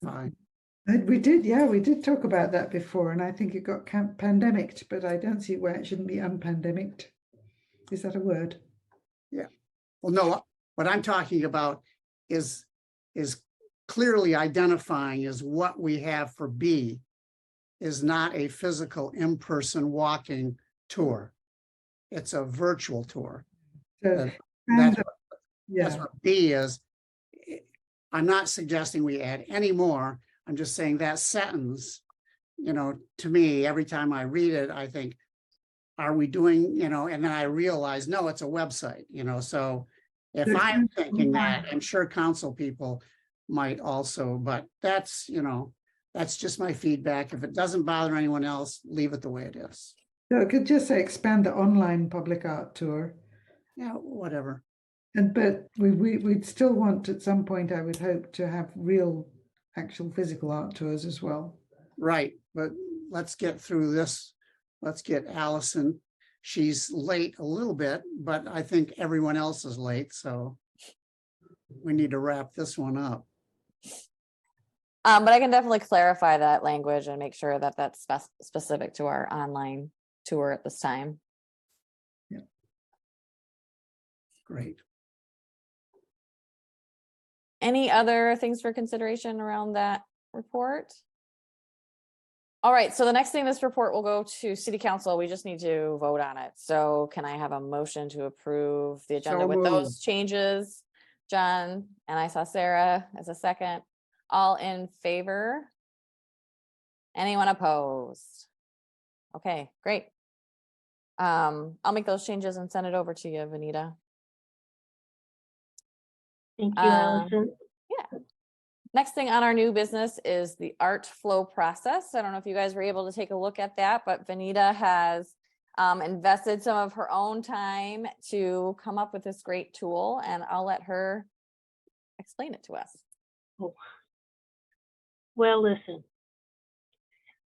Speaker 2: fine.
Speaker 5: We did talk about that before, and I think it got pandemicked, but I don't see why it shouldn't be unpandemicked. Is that a word?
Speaker 2: Yeah. Well, no, what I'm talking about is clearly identifying as what we have for B is not a physical in-person walking tour. It's a virtual tour.
Speaker 5: So,
Speaker 2: That's what B is. I'm not suggesting we add any more. I'm just saying that sentence, to me, every time I read it, I think, are we doing, and then I realize, no, it's a website, so if I'm thinking that, I'm sure council people might also, but that's just my feedback. If it doesn't bother anyone else, leave it the way it is.
Speaker 5: So it could just say expand the online public art tour.
Speaker 2: Yeah, whatever.
Speaker 5: But we'd still want at some point, I would hope, to have real, actual physical art tours as well.
Speaker 2: Right, but let's get through this. Let's get Allison she's late a little bit, but I think everyone else is late, so we need to wrap this one up.
Speaker 1: But I can definitely clarify that language and make sure that that's specific to our online tour at this time.
Speaker 2: Great.
Speaker 1: Any other things for consideration around that report? All right, so the next thing, this report will go to City Council. We just need to vote on it. So can I have a motion to approve the agenda
Speaker 2: So
Speaker 1: with those
Speaker 2: moved.
Speaker 1: changes? John, and I saw Sarah as a second. All in favor? Anyone opposed? Okay, great. I'll make those changes and send it over to you, Vanita.
Speaker 10: Thank you, Allison.
Speaker 1: Yeah. Next thing on our new business is the art flow process. I don't know if you guys were able to take a look at that, but Vanita has invested some of her own time to come up with this great tool, and I'll let her explain it to us.
Speaker 10: Oh. Well, listen,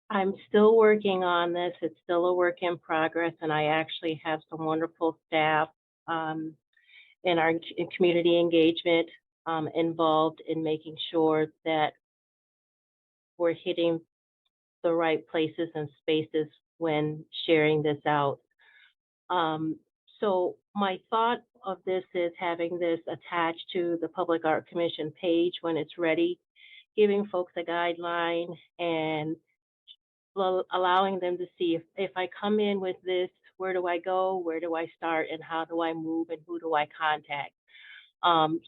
Speaker 10: I'm still working on this. It's still a work in progress, and I actually have some wonderful staff in our community engagement involved in making sure that we're hitting the right places and spaces when sharing this out. So my thought of this is having this attached to the Public Art Commission page when it's ready, giving folks a guideline and allowing them to see if I come in with this, where do I go, where do I start, and how do I move, and who do I contact?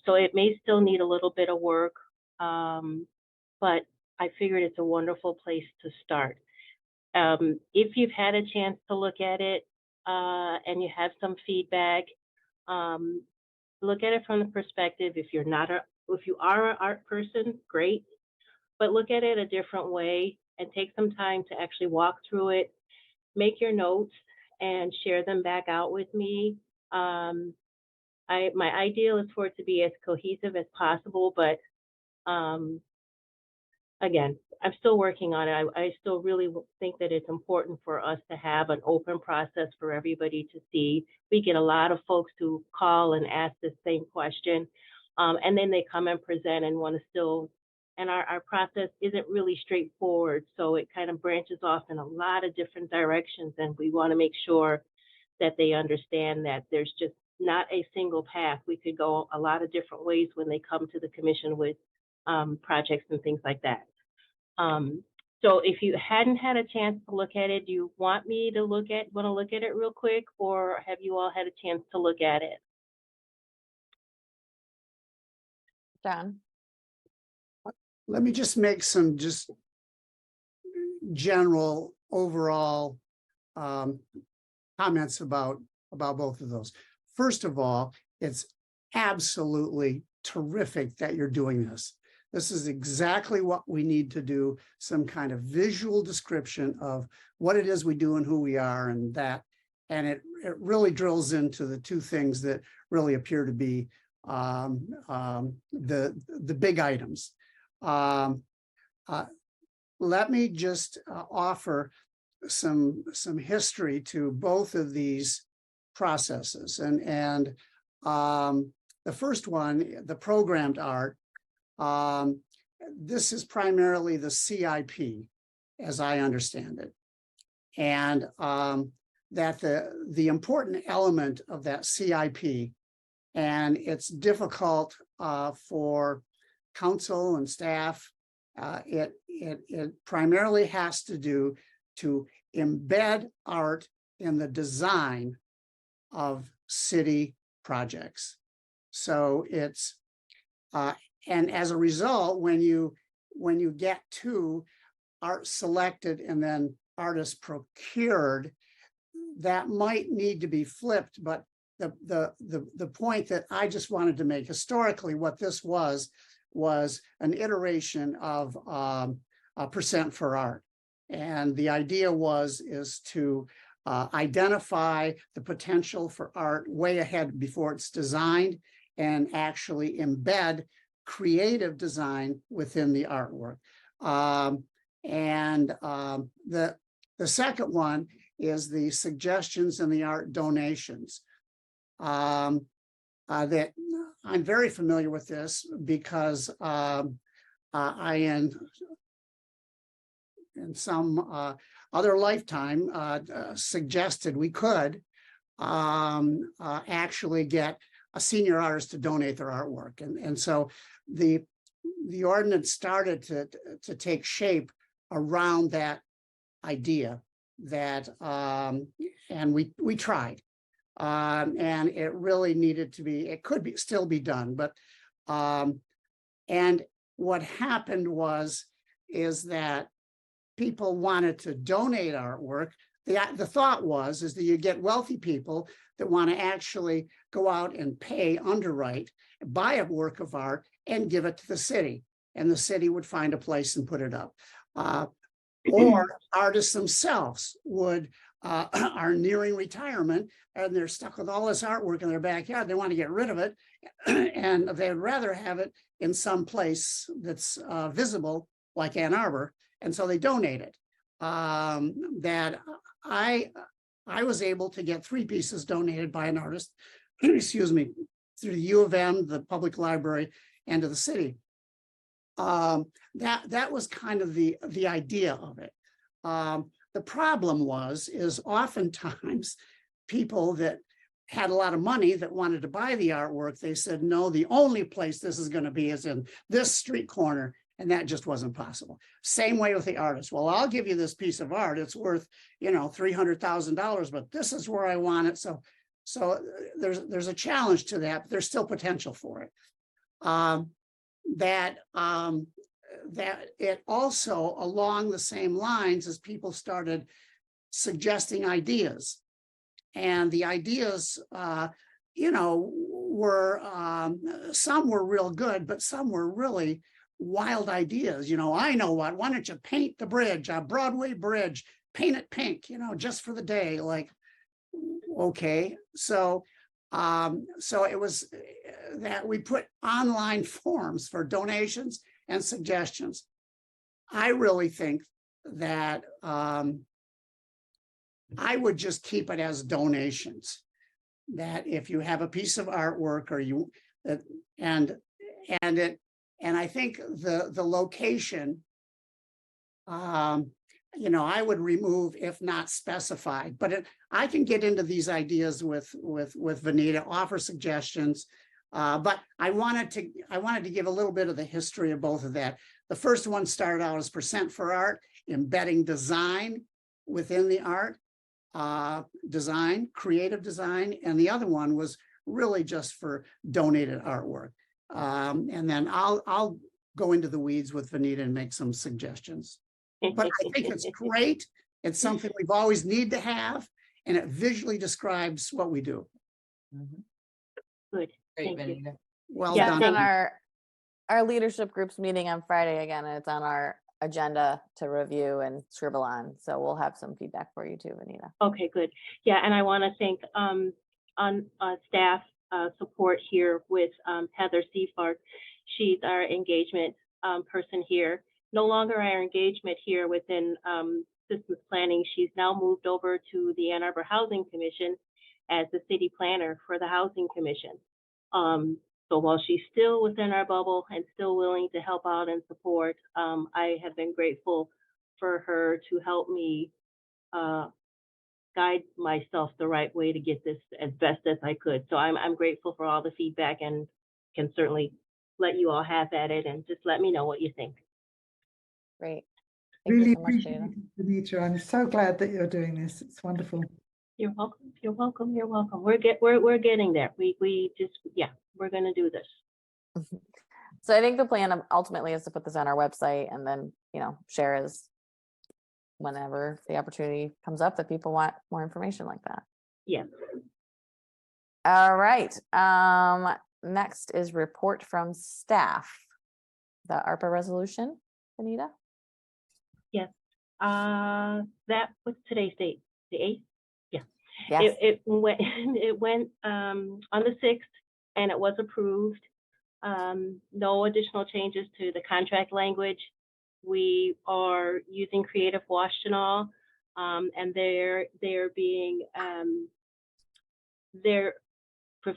Speaker 10: So it may still need a little bit of work, but I figured it's a wonderful place to start. If you've had a chance to look at it and you have some feedback, look at it from the perspective, if you are an art person, great, but look at it a different way and take some time to actually walk through it, make your notes and share them back out with me. My ideal is for it to be as cohesive as possible, but again, I'm still working on it. I still really think that it's important for us to have an open process for everybody to see. We get a lot of folks who call and ask the same question, and then they come and present and want to still, and our process isn't really straightforward, so it kind of branches off in a lot of different directions, and we want to make sure that they understand that there's just not a single path. We could go a lot of different ways when they come to the commission with projects and things like that. So if you hadn't had a chance to look at it, do you want me to look at it real quick, or have you all had a chance to look at it?
Speaker 1: John?
Speaker 2: Let me just make some general overall comments about both of those. First of all, it's absolutely terrific that you're doing this. This is exactly what we need to do, some kind of visual description of what it is we do and who we are, and that. And it really drills into the two things that really appear to be the big items. Let me just offer some history to both of these processes. And the first one, the programmed art, this is primarily the CIP, as I understand it. And that the important element of that CIP, and it's difficult for council and staff, it primarily has to do to embed art in the design of city projects. So it's and as a result, when you get to art selected and then artists procured, that might need to be flipped. But the point that I just wanted to make, historically, what this was an iteration of a percent for art. And the idea is to identify the potential for art way ahead before it's designed, and actually embed creative design within the artwork. The second one is the suggestions and the art donations. That I'm very familiar with this because I in some other lifetime suggested we could actually get a senior artist to donate their artwork. And so the ordinance started to take shape around that idea that, and we tried. And it really needed to be, it could be still be done, but, and what happened is that people wanted to donate artwork. The thought is that you get wealthy people that want to actually go out and pay, underwrite, buy a work of art and give it to the city. And the city would find a place and put it up. Or artists themselves are nearing retirement and they're stuck with all this artwork in their backyard. They want to get rid of it and they'd rather have it in some place that's visible, like Ann Arbor. And so they donate it. That I was able to get 3 pieces donated by an artist, excuse me, through the U of M, the public library, and to the city. That was kind of the idea of it. The problem is oftentimes people that had a lot of money that wanted to buy the artwork, they said, no, the only place this is going to be is in this street corner. And that just wasn't possible. Same way with the artist. Well, I'll give you this piece of art. It's worth, $300,000, but this is where I want it. So there's a challenge to that, but there's still potential for it. That it also, along the same lines as people started suggesting ideas, and the ideas, were some were real good, but some were really wild ideas. I know what, why don't you paint the bridge, a Broadway bridge, paint it pink, just for the day, like, okay. So it was that we put online forms for donations and suggestions. I really think that I would just keep it as donations. That if you have a piece of artwork or and I think the location, I would remove if not specified, but I can get into these ideas with Vanita, offer suggestions. But I wanted to give a little bit of the history of both of that. The first one started out as percent for art, embedding design within the art, design, creative design, and the other one was really just for donated artwork. And then I'll go into the weeds with Vanita and make some suggestions. But I think it's great. It's something we've always need to have, and it visually describes what we do.
Speaker 10: Good.
Speaker 3: Great,
Speaker 10: Thank you.
Speaker 3: Vanita.
Speaker 2: Well
Speaker 1: Yeah,
Speaker 2: done.
Speaker 1: it's on our leadership group's meeting on Friday again, and it's on our agenda to review and scribble on. So we'll have some feedback for you too, Vanita.
Speaker 10: Okay, good. Yeah, and I want to thank on staff support here with Heather Seafart. She's our engagement person here. No longer our engagement here within systems planning. She's now moved over to the Ann Arbor Housing Commission as the city planner for the Housing Commission. So while she's still within our bubble and still willing to help out and support, I have been grateful for her to help me guide myself the right way to get this as best as I could. So I'm grateful for all the feedback and can certainly let you all have at it and just let me know what you think.
Speaker 1: Great. Thank
Speaker 5: Really
Speaker 1: you so much,
Speaker 5: appreciate
Speaker 1: Dana.
Speaker 5: it, Vanita. I'm so glad that you're doing this. It's wonderful.
Speaker 10: You're welcome. You're welcome. You're welcome. We're getting there. We just, yeah, we're gonna do this.
Speaker 1: So I think the plan ultimately is to put this on our website and then, share as whenever the opportunity comes up that people want more information like that.
Speaker 10: Yeah.
Speaker 1: All right. Next is report from staff. The ARPA resolution, Anita?
Speaker 10: Yes. That was today's date, the 8th. Yeah.
Speaker 1: Yes.
Speaker 10: It went it went on the 6th and it was approved. No additional changes to the contract language. We are using Creative Washtenaw And they're being,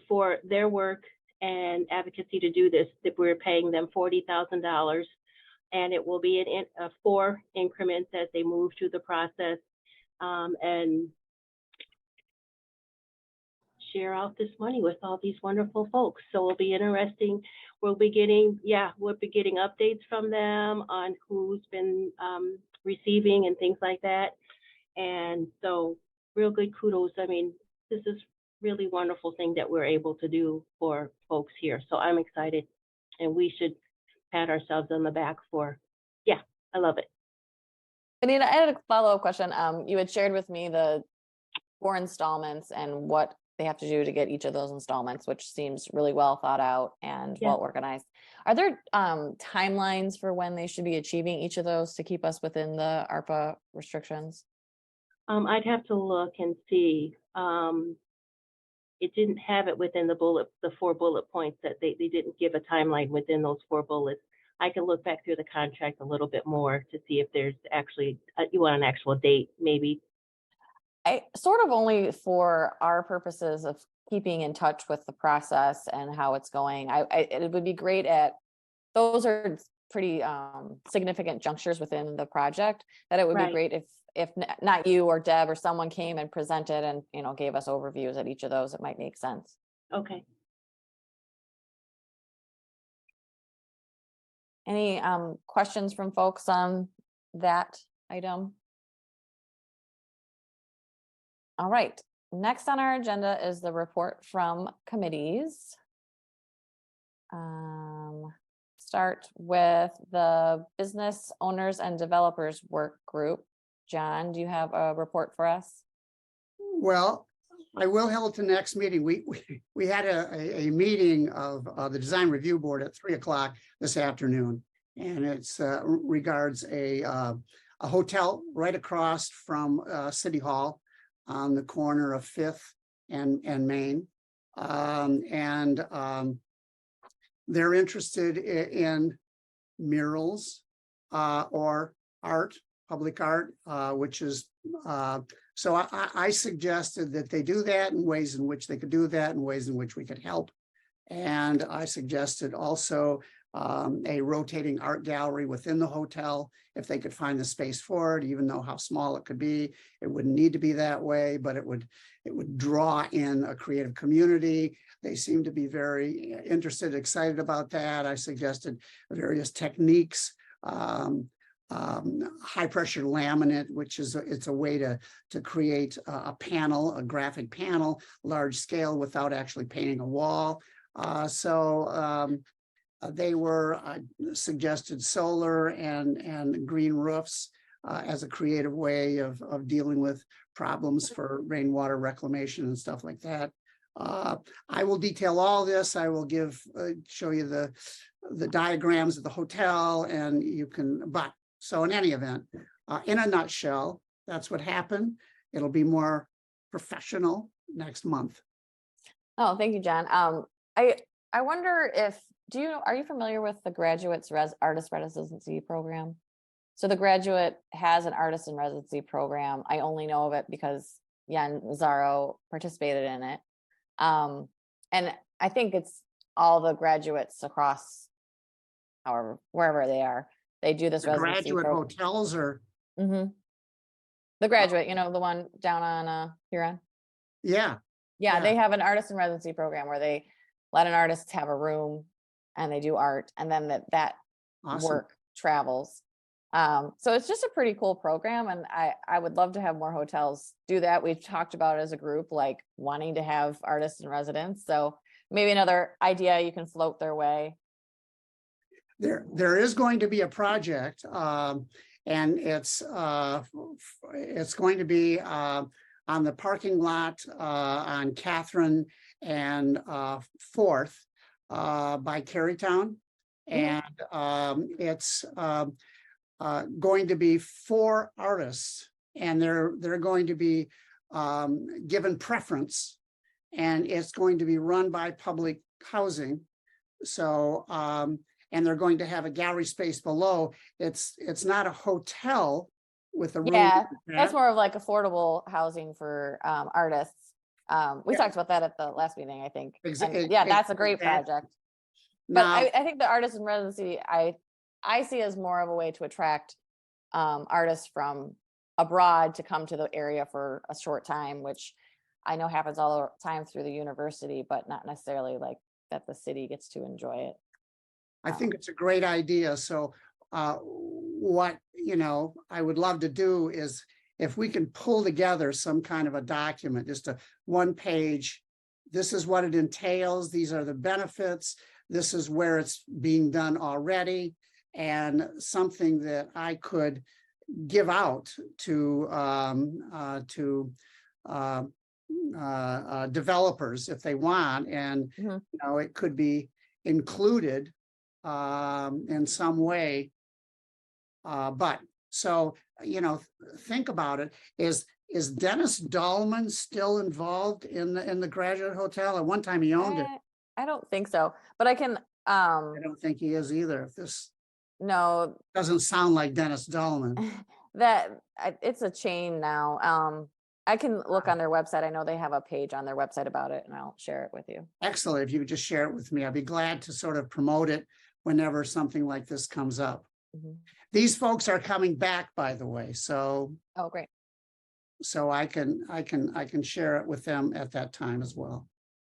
Speaker 10: for their work and advocacy to do this, that we're paying them $40,000. And it will be in 4 increments as they move through the process, and share out this money with all these wonderful folks. So it'll be interesting. We'll be getting updates from them on who's been receiving and things like that. And so real good kudos. I mean, this is really wonderful thing that we're able to do for folks here. So I'm excited, and we should pat ourselves on the back for, yeah, I love it.
Speaker 1: Anita, I had a follow-up question. You had shared with me the 4 installments and what they have to do to get each of those installments, which seems really well thought out and
Speaker 10: Yeah.
Speaker 1: well organized. Are there timelines for when they should be achieving each of those to keep us within the ARPA restrictions?
Speaker 10: I'd have to look and see. It didn't have it within the 4 bullet points that they didn't give a timeline within those 4 bullets. I can look back through the contract a little bit more to see if there's actually, you want an actual date, maybe.
Speaker 1: I sort of only for our purposes of keeping in touch with the process and how it's going. It would be great those are pretty significant junctures within the project, that it would be
Speaker 10: Right.
Speaker 1: great if not you or Deb or someone came and presented and, gave us overviews at each of those. It might make sense.
Speaker 10: Okay.
Speaker 1: Any questions from folks on that item? All right, next on our agenda is the report from committees. Start with the Business Owners and Developers Work Group. John, do you have a report for us?
Speaker 2: Well, I will hold to next meeting. We had a meeting of the Design Review Board at 3:00 this afternoon, and it's regards a hotel right across from City Hall on the corner of 5th and Main, they're interested in murals or art, public art, which is so I suggested that they do that in ways in which they could do that, in ways in which we could help. And I suggested also a rotating art gallery within the hotel, if they could find the space for it, even though how small it could be. It wouldn't need to be that way, but it would draw in a creative community. They seem to be very interested, excited about that. I suggested various techniques, high pressure laminate, which is it's a way to create a panel, a graphic panel, large scale without actually painting a wall. They were suggested solar and green roofs as a creative way of dealing with problems for rainwater reclamation and stuff like that. I will detail all this. I will show you the diagrams of the hotel, and you can, so in any event, in a nutshell, that's what happened. It'll be more professional next month.
Speaker 1: Oh, thank you, John. I wonder if, are you familiar with the Graduates Artist Residency Program? So the Graduate has an artist in residency program. I only know of it because Jan Zaro participated in it. And I think it's all the graduates across, wherever they are, they do this
Speaker 2: The
Speaker 1: residency
Speaker 2: graduate
Speaker 1: program.
Speaker 2: hotels are,
Speaker 1: The Graduate, the one down on Huron.
Speaker 2: yeah.
Speaker 1: Yeah, they have an artist in residency program where they let an artist have a room and they do art, and then that
Speaker 2: Awesome.
Speaker 1: work travels. So it's just a pretty cool program, and I would love to have more hotels do that. We've talked about it as a group, like wanting to have artists in residence. So maybe another idea you can float their way.
Speaker 2: There is going to be a project, and it's going to be on the parking lot on Catherine and 4th by Carytown, and it's going to be 4 artists, and they're going to be given preference, and it's going to be run by public housing. So and they're going to have a gallery space below. It's not a hotel with a room.
Speaker 1: Yeah,
Speaker 2: like
Speaker 1: that's
Speaker 2: that?
Speaker 1: more of like affordable housing for artists. We
Speaker 2: Yeah.
Speaker 1: talked about that at the last meeting, I think.
Speaker 2: Exa-
Speaker 1: And yeah, that's a great
Speaker 2: exactly.
Speaker 1: project. But
Speaker 2: Now,
Speaker 1: I think the artist in residency, I see as more of a way to attract artists from abroad to come to the area for a short time, which I know happens all the time through the university, but not necessarily like that the city gets to enjoy it.
Speaker 2: I think it's a great idea. So what, I would love to do is if we can pull together some kind of a document, just a 1 page, this is what it entails. These are the benefits. This is where it's being done already, and something that I could give out to developers if they want, and
Speaker 1: Mhm.
Speaker 2: it could be included in some way. But so, think about it. Is Dennis Dahlman still involved in the Graduate Hotel? At one time he owned it.
Speaker 1: I don't think so, but I can,
Speaker 2: I don't think he is either. If this
Speaker 1: no,
Speaker 2: doesn't sound like Dennis Dahlman.
Speaker 1: it's a chain now. I can look on their website. I know they have a page on their website about it, and I'll share it with you.
Speaker 2: Excellent. If you would just share it with me, I'd be glad to sort of promote it whenever something like this comes up.
Speaker 1: Mhm.
Speaker 2: These folks are coming back, by the way, so
Speaker 1: Oh, great.
Speaker 2: I can share it with them at that time as well.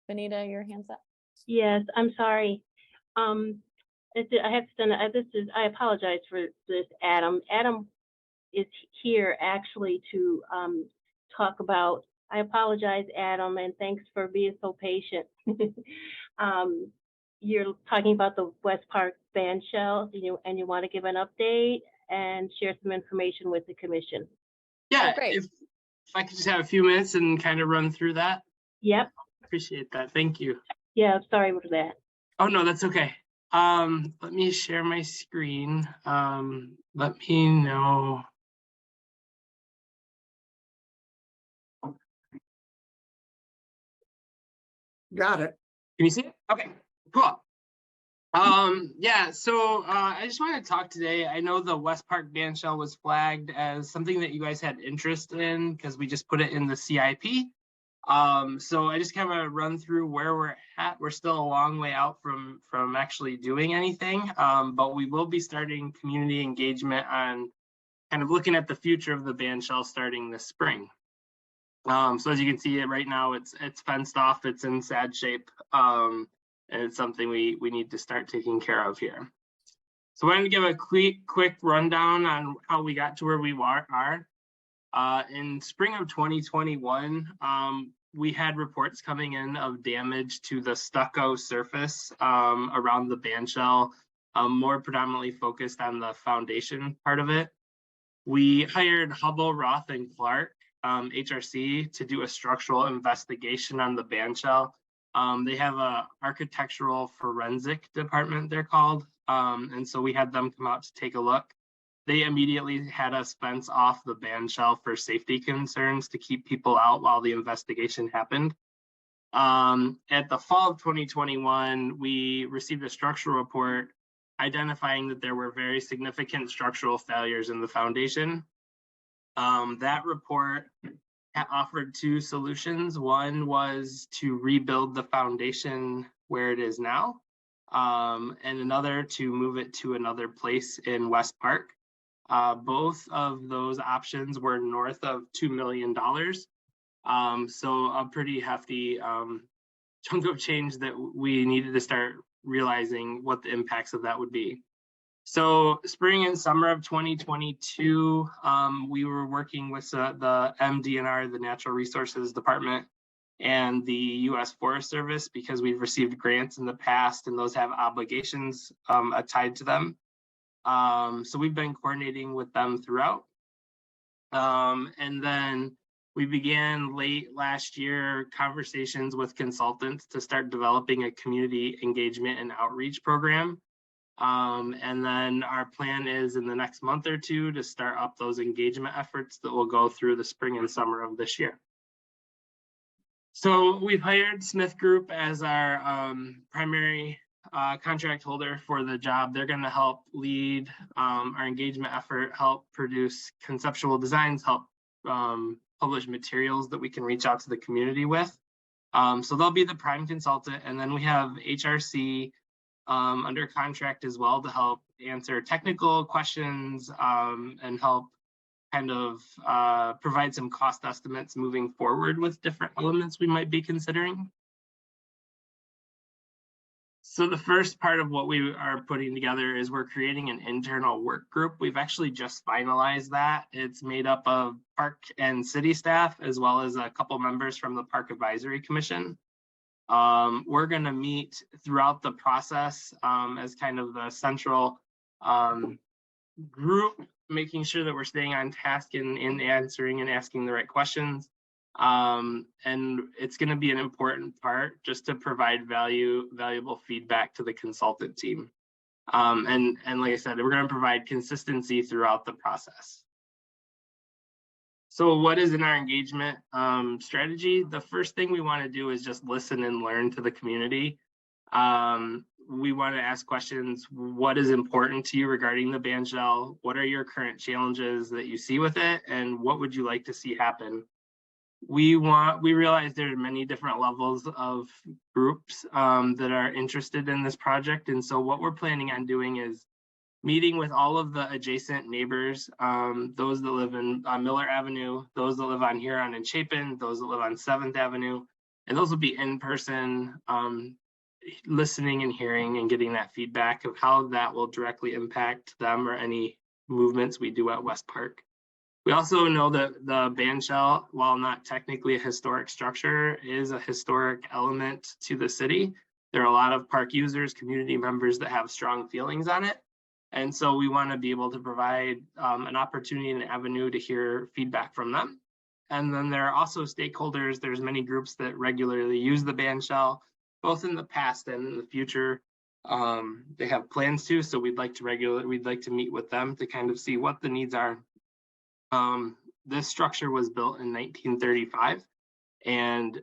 Speaker 1: Benita, your hand's up.
Speaker 10: Yes, I'm sorry. I have to send, I apologize for this, Adam. Adam is here actually to talk about, I apologize, Adam, and thanks for being so patient. You're talking about the West Park band shell, and you want to give an update and share some information with the commission.
Speaker 12: Yeah,
Speaker 1: great.
Speaker 12: if I could just have a few minutes and kind of run through that.
Speaker 10: Yep.
Speaker 12: Appreciate that. Thank you.
Speaker 10: Yeah, sorry for that.
Speaker 12: Oh, no, that's okay. Let me share my screen. Let me know.
Speaker 2: Got it.
Speaker 12: Can you see it? Okay, cool. Yeah, so I just want to talk today. I know the West Park band shell was flagged as something that you guys had interest in because we just put it in the CIP. So I just kind of run through where we're at. We're still a long way out from actually doing anything, but we will be starting community engagement on kind of looking at the future of the band shell starting this spring. So as you can see it right now, it's fenced off, it's in sad shape, and it's something we need to start taking care of here. So we're going to give a quick rundown on how we got to where we are. In spring of 2021, we had reports coming in of damage to the stucco surface around the band shell, more predominantly focused on the foundation part of it. We hired Hubble, Roth, and Clark, HRC, to do a structural investigation on the band shell. They have a architectural forensic department, they're called. And so we had them come out to take a look. They immediately had us fence off the band shell for safety concerns to keep people out while the investigation happened. At the fall of 2021, we received a structural report identifying that there were very significant structural failures in the foundation. That report offered two solutions. One was to rebuild the foundation where it is now, and another to move it to another place in West Park. Both of those options were north of $2 million. So a pretty hefty chunk of change that we needed to start realizing what the impacts of that would be. So spring and summer of 2022, we were working with the MDNR, the Natural Resources Department, and the U.S. Forest Service, because we've received grants in the past and those have obligations tied to them. So we've been coordinating with them throughout. And then we began late last year conversations with consultants to start developing a community engagement and outreach program. And then our plan is in the next month or two to start up those engagement efforts that will go through the spring and summer of this year. So we've hired Smith Group as our primary contract holder for the job. They're going to help lead our engagement effort, help produce conceptual designs, help publish materials that we can reach out to the community with. So they'll be the prime consultant. And then we have HRC under contract as well to help answer technical questions and help kind of provide some cost estimates moving forward with different elements we might be considering. So the first part of what we are putting together is we're creating an internal work group. We've actually just finalized that. It's made up of park and city staff, as well as a couple members from the Park Advisory Commission. We're going to meet throughout the process as kind of the central group, making sure that we're staying on task in answering and asking the right questions. And it's going to be an important part just to provide valuable feedback to the consultant team. And like I said, we're going to provide consistency throughout the process. So what is in our engagement strategy? The first thing we want to do is just listen and learn to the community. We want to ask questions. What is important to you regarding the bandshell? What are your current challenges that you see with it? And what would you like to see happen? We realize there are many different levels of groups that are interested in this project. And so what we're planning on doing is meeting with all of the adjacent neighbors, those that live in Miller Avenue, those that live on Huron and Chapin, those that live on 7th Avenue, and those will be in person, listening and hearing and getting that feedback of how that will directly impact them or any movements we do at West Park. We also know that the bandshell, while not technically a historic structure, is a historic element to the city. There are a lot of park users, community members that have strong feelings on it. And so we want to be able to provide an opportunity and an avenue to hear feedback from them. And then there are also stakeholders. There's many groups that regularly use the bandshell, both in the past and in the future. They have plans to, so we'd like to meet with them to kind of see what the needs are. This structure was built in 1935, and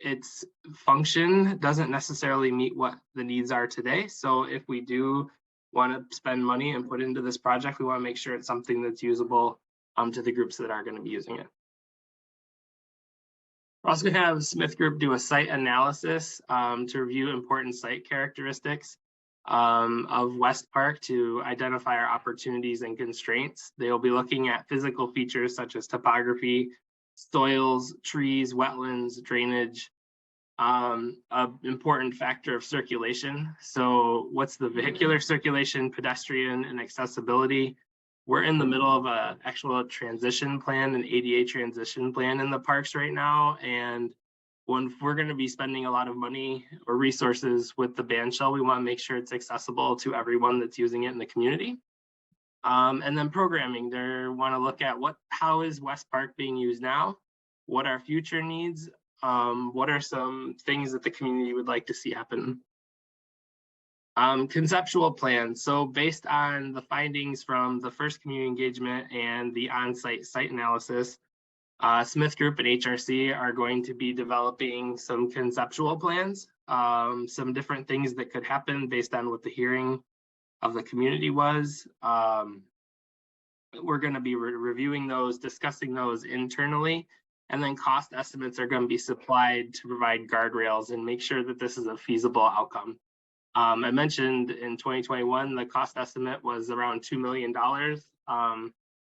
Speaker 12: its function doesn't necessarily meet what the needs are today. So if we do want to spend money and put into this project, we want to make sure it's something that's usable to the groups that are going to be using it. We're also going to have Smith Group do a site analysis to review important site characteristics of West Park to identify our opportunities and constraints. They'll be looking at physical features such as topography, soils, trees, wetlands, drainage, an important factor of circulation. So what's the vehicular circulation, pedestrian, and accessibility? We're in the middle of an actual transition plan, an ADA transition plan in the parks right now. And when we're going to be spending a lot of money or resources with the bandshell, we want to make sure it's accessible to everyone that's using it in the community. And then programming, they want to look at how is West Park being used now? What are future needs? What are some things that the community would like to see happen? Conceptual plans. So based on the findings from the first community engagement and the on-site site analysis, Smith Group and HRC are going to be developing some conceptual plans, some different things that could happen based on what the hearing of the community was. We're going to be reviewing those, discussing those internally, and then cost estimates are going to be supplied to provide guardrails and make sure that this is a feasible outcome. I mentioned in 2021, the cost estimate was around $2 million,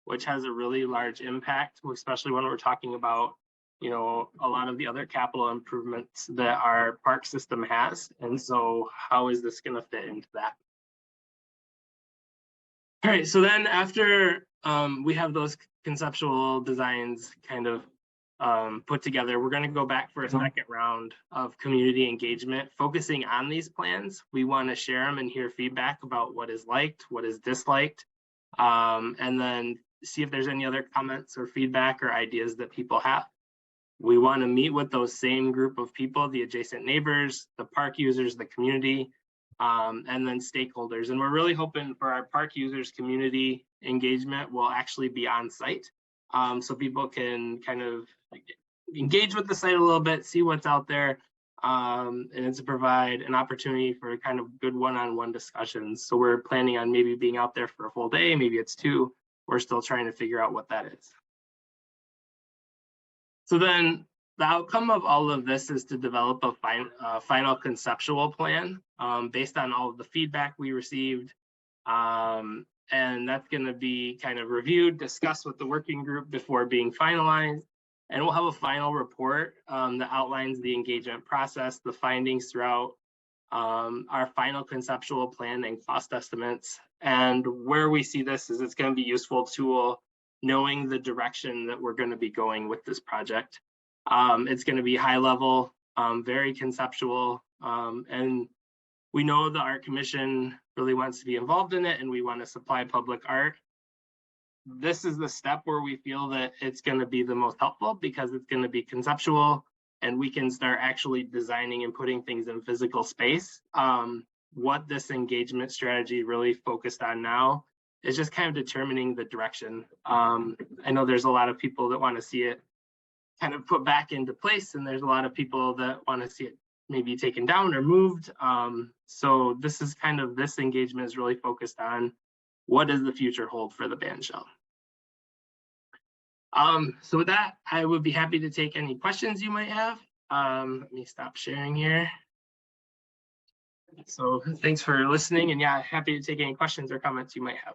Speaker 12: which has a really large impact, especially when we're talking about, a lot of the other capital improvements that our park system has. And so how is this going to fit into that? All right, so then after we have those conceptual designs kind of put together, we're going to go back for a second round of community engagement, focusing on these plans. We want to share them and hear feedback about what is liked, what is disliked, and then see if there's any other comments or feedback or ideas that people have. We want to meet with those same group of people, the adjacent neighbors, the park users, the community, and then stakeholders. And we're really hoping for our park users community engagement will actually be on site. So people can kind of engage with the site a little bit, see what's out there, And it's to provide an opportunity for kind of good one-on-one discussions. So we're planning on maybe being out there for a full day, maybe it's 2. We're still trying to figure out what that is. So then the outcome of all of this is to develop a final conceptual plan based on all of the feedback we received. And that's going to be kind of reviewed, discussed with the working group before being finalized. And we'll have a final report that outlines the engagement process, the findings throughout our final conceptual plan and cost estimates. And where we see this is it's going to be a useful tool knowing the direction that we're going to be going with this project. It's going to be high level, very conceptual, and we know the Art Commission really wants to be involved in it and we want to supply public art. This is the step where we feel that it's going to be the most helpful because it's going to be conceptual and we can start actually designing and putting things in physical space. What this engagement strategy really focused on now is just kind of determining the direction. I know there's a lot of people that want to see it kind of put back into place, and there's a lot of people that want to see it maybe taken down or moved. So this engagement is really focused on what does the future hold for the bandshell. So with that, I would be happy to take any questions you might have. Let me stop sharing here. So thanks for listening, and yeah, happy to take any questions or comments you might have.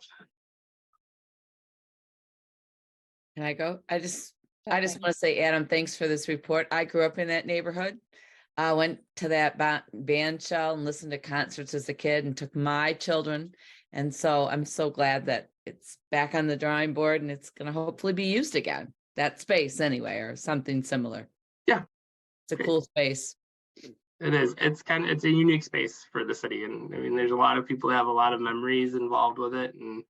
Speaker 3: Can I go? I just want to say, Adam, thanks for this report. I grew up in that neighborhood. I went to that bandshell and listened to concerts as a kid and took my children. And so I'm so glad that it's back on the drawing board and it's going to hopefully be used again. That space anyway, or something similar.
Speaker 12: Yeah.
Speaker 3: It's a cool space.
Speaker 12: It is. It's a unique space for the city. And I mean, there's a lot of people that have a lot of memories involved with it. And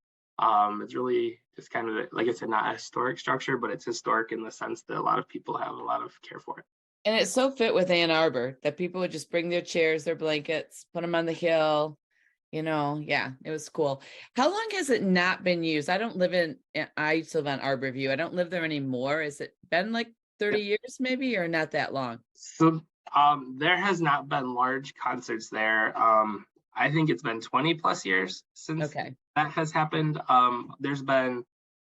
Speaker 12: it's really just kind of, like I said, not a historic structure, but it's historic in the sense that a lot of people have a lot of care for it.
Speaker 3: And it's so fit with Ann Arbor that people would just bring their chairs, their blankets, put them on the hill. You know, yeah, it was cool. How long has it not been used? I used to live on Arborview. I don't live there anymore. Has it been like 30 years maybe, or not that long?
Speaker 12: So there has not been large concerts there. I think it's been 20 plus years since that has happened. There's been,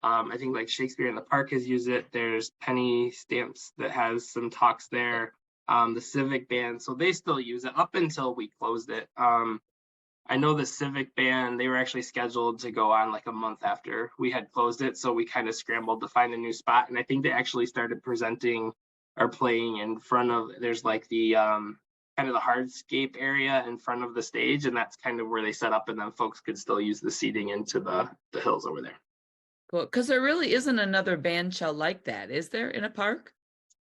Speaker 12: I think like Shakespeare in the Park has used it. There's Penny Stamps that has some talks there. The Civic Band, so they still use it up until we closed it. I know the Civic Band, they were actually scheduled to go on like a month after we had closed it. So we kind of scrambled to find a new spot. And I think they actually started presenting or playing in front of, there's like the kind of the hardscape area in front of the stage. And that's kind of where they set up, and then folks could still use the seating into the hills over there.
Speaker 3: Cool, because there really isn't another bandshell like that, is there, in a park?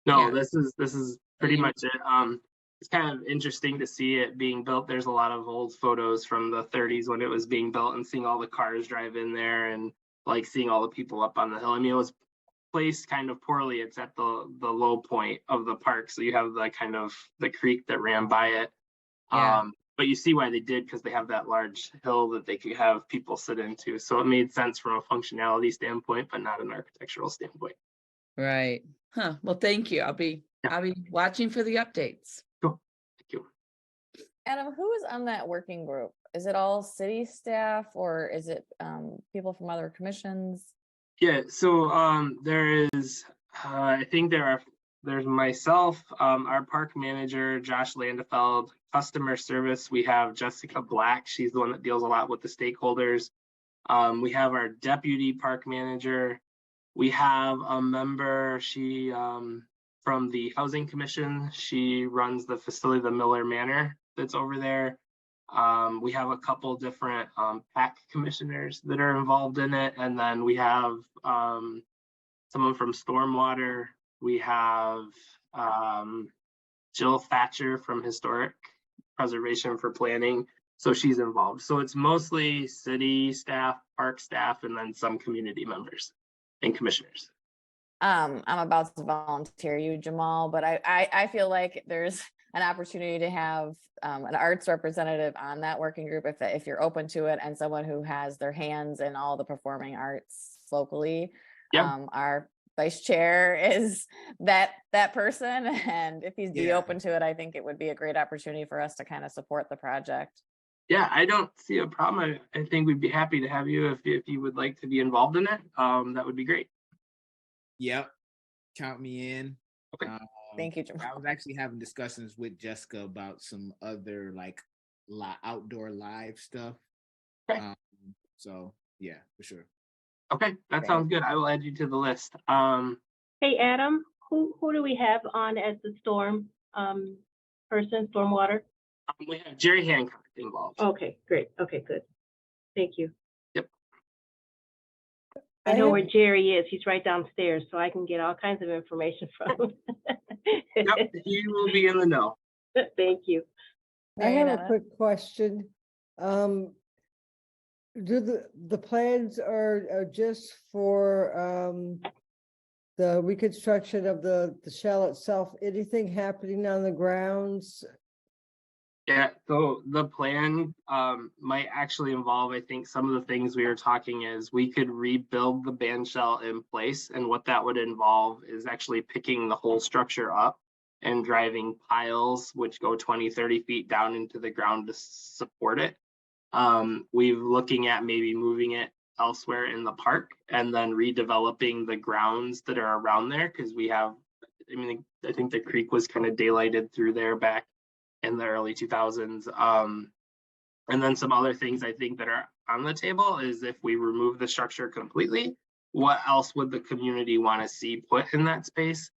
Speaker 12: No,
Speaker 3: Yeah.
Speaker 12: This is pretty much it. It's kind of interesting to see it being built. There's a lot of old photos from the 30s when it was being built and seeing all the cars drive in there and like seeing all the people up on the hill. I mean, it was placed kind of poorly. It's at the low point of the park. So you have the kind of the creek that ran by it.
Speaker 3: Yeah.
Speaker 12: But you see why they did, because they have that large hill that they could have people sit into. So it made sense from a functionality standpoint, but not an architectural standpoint.
Speaker 3: Right. Huh. Well, thank you. I'll be watching for the updates.
Speaker 12: Cool. Thank you.
Speaker 1: Adam, who is on that working group? Is it all city staff, or is it people from other commissions?
Speaker 12: Yeah, so there is, I think there's myself, our park manager, Josh Landefeld, customer service. We have Jessica Black. She's the one that deals a lot with the stakeholders. We have our deputy park manager. We have a member, she from the Housing Commission. She runs the facility, the Miller Manor that's over there. We have a couple different PAC commissioners that are involved in it. And then we have someone from Stormwater. We have Jill Thatcher from Historic Preservation for Planning. So she's involved. So it's mostly city staff, park staff, and then some community members and commissioners.
Speaker 1: I'm about to volunteer you, Jamal, but I feel like there's an opportunity to have an arts representative on that working group if you're open to it, and someone who has their hands in all the performing arts locally.
Speaker 12: Yeah.
Speaker 1: Our vice chair is that person. And if he'd be
Speaker 7: Yeah.
Speaker 1: open to it, I think it would be a great opportunity for us to kind of support the project.
Speaker 12: Yeah, I don't see a problem. I think we'd be happy to have you if you would like to be involved in it. That would be great.
Speaker 7: Yep. Count me in.
Speaker 12: Okay.
Speaker 1: Thank you, Jim.
Speaker 7: I was actually having discussions with Jessica about some other like outdoor live stuff.
Speaker 12: Okay.
Speaker 7: So yeah, for sure.
Speaker 12: Okay, that
Speaker 1: Great.
Speaker 12: sounds good. I will add you to the list.
Speaker 10: Hey, Adam, who do we have on as the storm person, stormwater?
Speaker 12: We have Jerry Hancock involved.
Speaker 10: Okay, great. Okay, good. Thank you.
Speaker 12: Yep.
Speaker 10: I know where Jerry is. He's right downstairs, so I can get all kinds of information from him.
Speaker 12: Yep, he will be in the know.
Speaker 10: Thank you.
Speaker 4: I have a
Speaker 1: Mariana?
Speaker 4: quick question. Do the plans are just for the reconstruction of the shell itself? Anything happening on the grounds?
Speaker 12: Yeah, so the plan might actually involve, I think some of the things we were talking is we could rebuild the band shell in place. And what that would involve is actually picking the whole structure up and driving piles, which go 20, 30 feet down into the ground to support it. We're looking at maybe moving it elsewhere in the park and then redeveloping the grounds that are around there, because we have, I think the creek was kind of daylighted through there back in the early 2000s. And then some other things I think that are on the table is if we remove the structure completely, what else would the community want to see put in that space?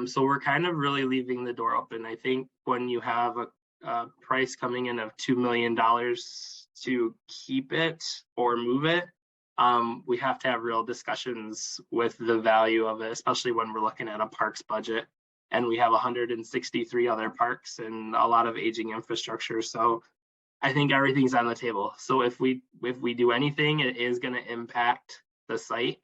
Speaker 12: So we're kind of really leaving the door open. I think when you have a price coming in of $2 million to keep it or move it, we have to have real discussions with the value of it, especially when we're looking at a parks budget. And we have 163 other parks and a lot of aging infrastructure. So I think everything's on the table. So if we do anything, it is going to impact the site.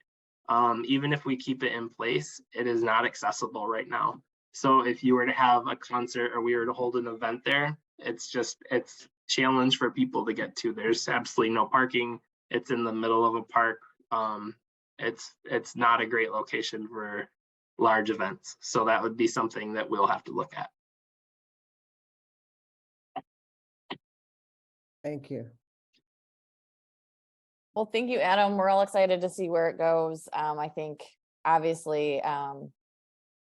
Speaker 12: Even if we keep it in place, it is not accessible right now. So if you were to have a concert or we were to hold an event there, it's challenge for people to get to. There's absolutely no parking. It's in the middle of a park. It's not a great location for large events. So that would be something that we'll have to look at.
Speaker 4: Thank you.
Speaker 1: Well, thank you, Adam. We're all excited to see where it goes. I think obviously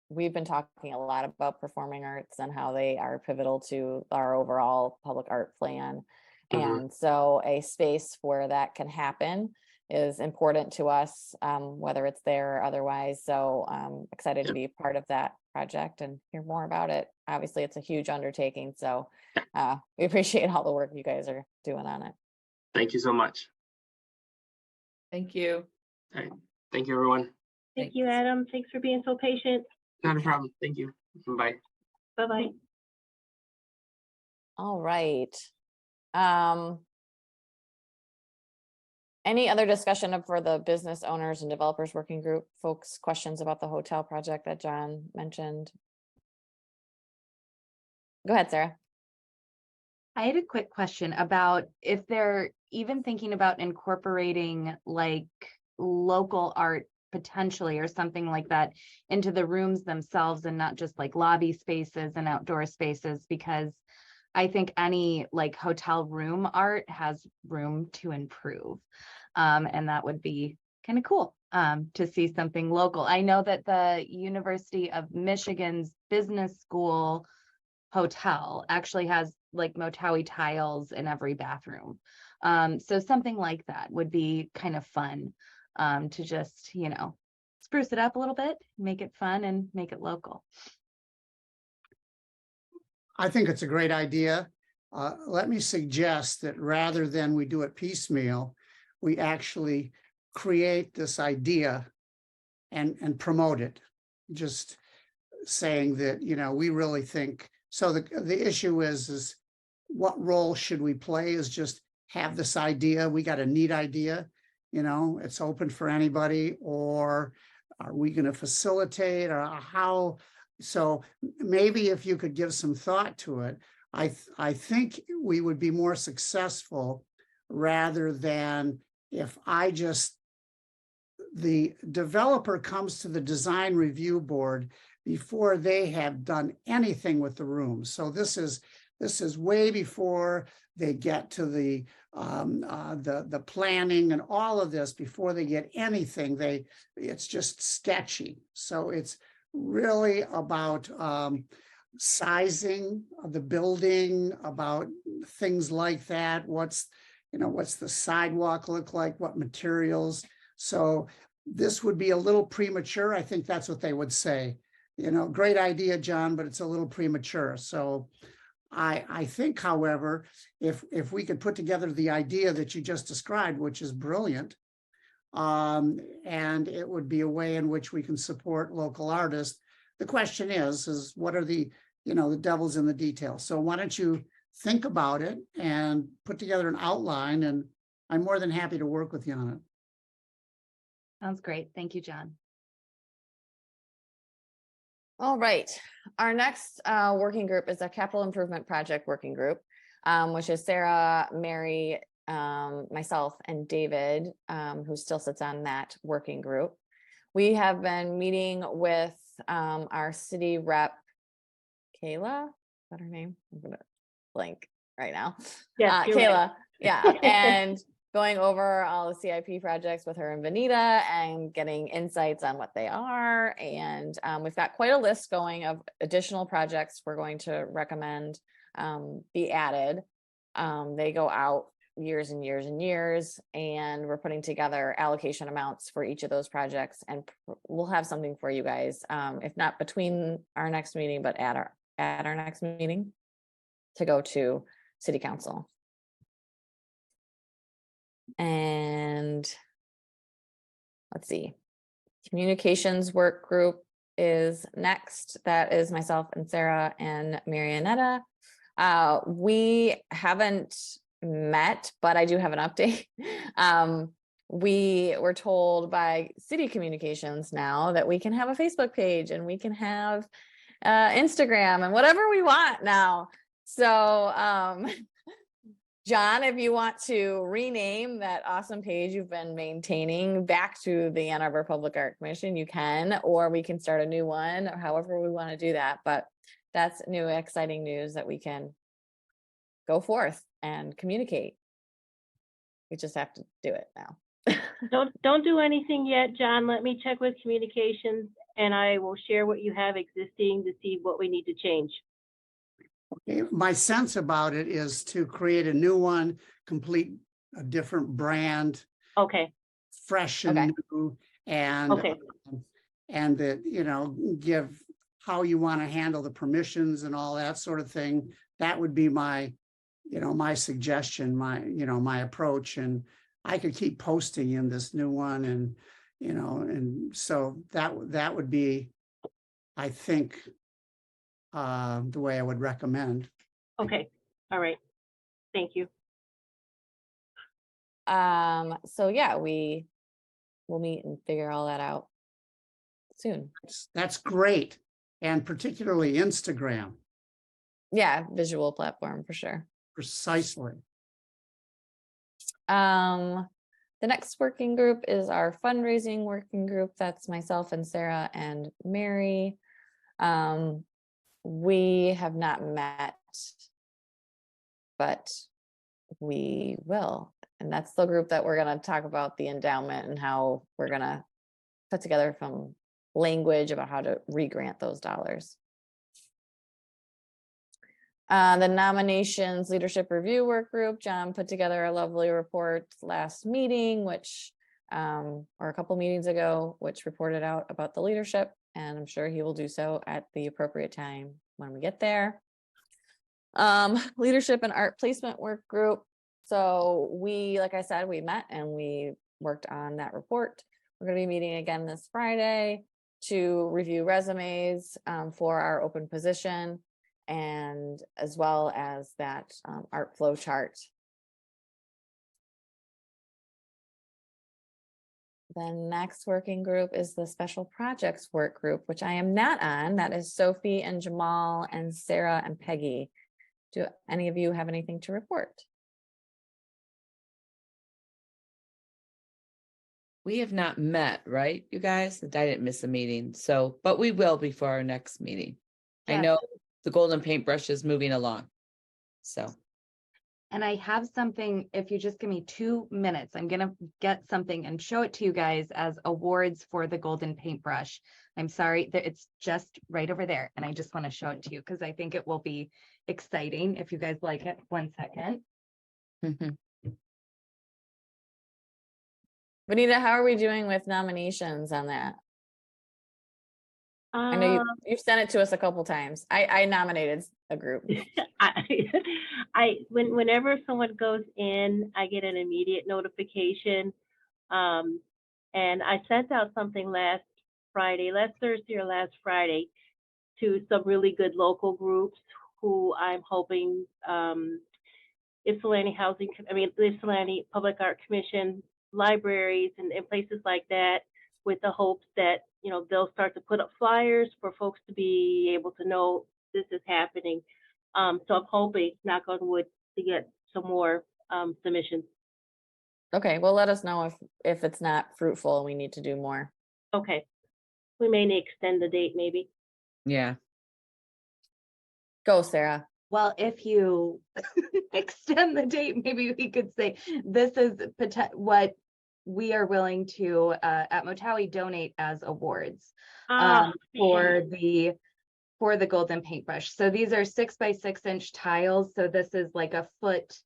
Speaker 1: we've been talking a lot about performing arts and how they are pivotal to our overall public art plan. And so a space where that can happen is important to us, whether it's there or otherwise. So I'm excited to be part of that project and hear more about it. Obviously, it's a huge undertaking. So we appreciate all the work you guys are doing on it.
Speaker 12: Thank you so much.
Speaker 3: Thank you.
Speaker 12: All right. Thank you, everyone.
Speaker 10: Thank you, Adam. Thanks for being so patient.
Speaker 12: Not a problem. Thank you. Bye.
Speaker 10: Bye-bye.
Speaker 1: All right. Any other discussion for the business owners and developers working group folks, questions about the hotel project that John mentioned? Go ahead, Sarah.
Speaker 8: I had a quick question about if they're even thinking about incorporating like local art potentially or something like that into the rooms themselves and not just like lobby spaces and outdoor spaces, because I think any like hotel room art has room to improve. And that would be kind of cool to see something local. I know that the University of Michigan's business school hotel actually has like Motowi tiles in every bathroom. So something like that would be kind of fun to just, spruce it up a little bit, make it fun and make it local.
Speaker 2: I think it's a great idea. Let me suggest that rather than we do it piecemeal, we actually create this idea and promote it. Just saying that, we really think, so the issue is what role should we play is just have this idea. We got a neat idea, it's open for anybody, or are we going to facilitate or how? So maybe if you could give some thought to it, I think we would be more successful rather than if I just the developer comes to the design review board before they have done anything with the rooms. So this is way before they get to the planning and all of this. Before they get anything, it's just sketchy. So it's really about sizing of the building, about things like that. What's the sidewalk look like? What materials? So this would be a little premature. I think that's what they would say. Great idea, John, but it's a little premature. So I think, however, if we could put together the idea that you just described, which is brilliant, and it would be a way in which we can support local artists. The question is what are the devil's in the details? So why don't you think about it and put together an outline, and I'm more than happy to work with you on it.
Speaker 8: Sounds great. Thank you, John.
Speaker 1: All right, our next working group is a capital improvement project working group, which is Sarah, Mary, myself, and David, who still sits on that working group. We have been meeting with our city rep, Kayla. Is that her name? I'm gonna blank right now.
Speaker 10: Yes, you're
Speaker 1: Kayla.
Speaker 10: right.
Speaker 1: Yeah, and going over all the CIP projects with her and Vanita and getting insights on what they are. And we've got quite a list going of additional projects we're going to recommend be added. They go out years and years and years, and we're putting together allocation amounts for each of those projects, and we'll have something for you guys, if not between our next meeting, but at our next meeting to go to City Council. And let's see, communications work group is next. That is myself and Sarah and Marianetta. We haven't met, but I do have an update. We were told by city communications now that we can have a Facebook page and we can have Instagram and whatever we want now. So John, if you want to rename that awesome page you've been maintaining back to the Ann Arbor Public Art Commission, you can, or we can start a new one, or however we want to do that. But that's new, exciting news that we can go forth and communicate. We just have to do it now.
Speaker 10: Don't do anything yet, John. Let me check with communications, and I will share what you have existing to see what we need to change.
Speaker 2: Okay, my sense about it is to create a new one, complete a different brand,
Speaker 10: Okay,
Speaker 2: fresh and
Speaker 1: Okay.
Speaker 2: new, and
Speaker 10: Okay.
Speaker 2: and that give how you want to handle the permissions and all that sort of thing. That would be my my suggestion, my approach, and I could keep posting in this new one, and and so that would be, I think, the way I would recommend.
Speaker 10: okay, all right. Thank you.
Speaker 1: So yeah, we will meet and figure all that out soon.
Speaker 2: That's great, and particularly Instagram.
Speaker 1: Yeah, visual platform for sure.
Speaker 2: Precisely.
Speaker 1: The next working group is our fundraising working group. That's myself and Sarah and Mary. We have not met, but we will. And that's the group that we're going to talk about the endowment and how we're going to put together some language about how to re-grant those dollars. The nominations leadership review work group, John put together a lovely report last meeting, which, or a couple meetings ago, which reported out about the leadership, and I'm sure he will do so at the appropriate time when we get there. Leadership and art placement work group. So we, like I said, we met and we worked on that report. We're going to be meeting again this Friday to review resumes for our open position, and as well as that art flow chart. The next working group is the special projects work group, which I am not on. That is Sophie and Jamal and Sarah and Peggy. Do any of you have anything to report?
Speaker 3: We have not met, right, you guys? I didn't miss a meeting, so, but we will before our next meeting. I
Speaker 8: Yes.
Speaker 3: know the Golden Paintbrush is moving along. So,
Speaker 8: And I have something, if you just give me 2 minutes, I'm gonna get something and show it to you guys as awards for the Golden Paintbrush. I'm sorry that it's just right over there, and I just want to show it to you because I think it will be exciting if you guys like it. 1 second.
Speaker 3: mhm.
Speaker 1: Vanita, how are we doing with nominations on that? I know you've sent it to us a couple times. I nominated a group.
Speaker 10: Whenever someone goes in, I get an immediate notification. And I sent out something last Thursday or last Friday, to some really good local groups who I'm hoping, Ypsilanti Ypsilanti Public Art Commission, libraries and places like that, with the hopes that, they'll start to put up flyers for folks to be able to know this is happening. So I'm hoping, knock on wood, to get some more submissions.
Speaker 1: Okay, well, let us know if it's not fruitful and we need to do more.
Speaker 10: Okay. We may need to extend the date, maybe.
Speaker 3: Yeah.
Speaker 1: Go, Sarah.
Speaker 8: Well, if you extend the date, maybe we could say this is what we are willing to at Motawi donate as awards for the Golden Paintbrush. So these are 6x6 tiles. So this is like a foot.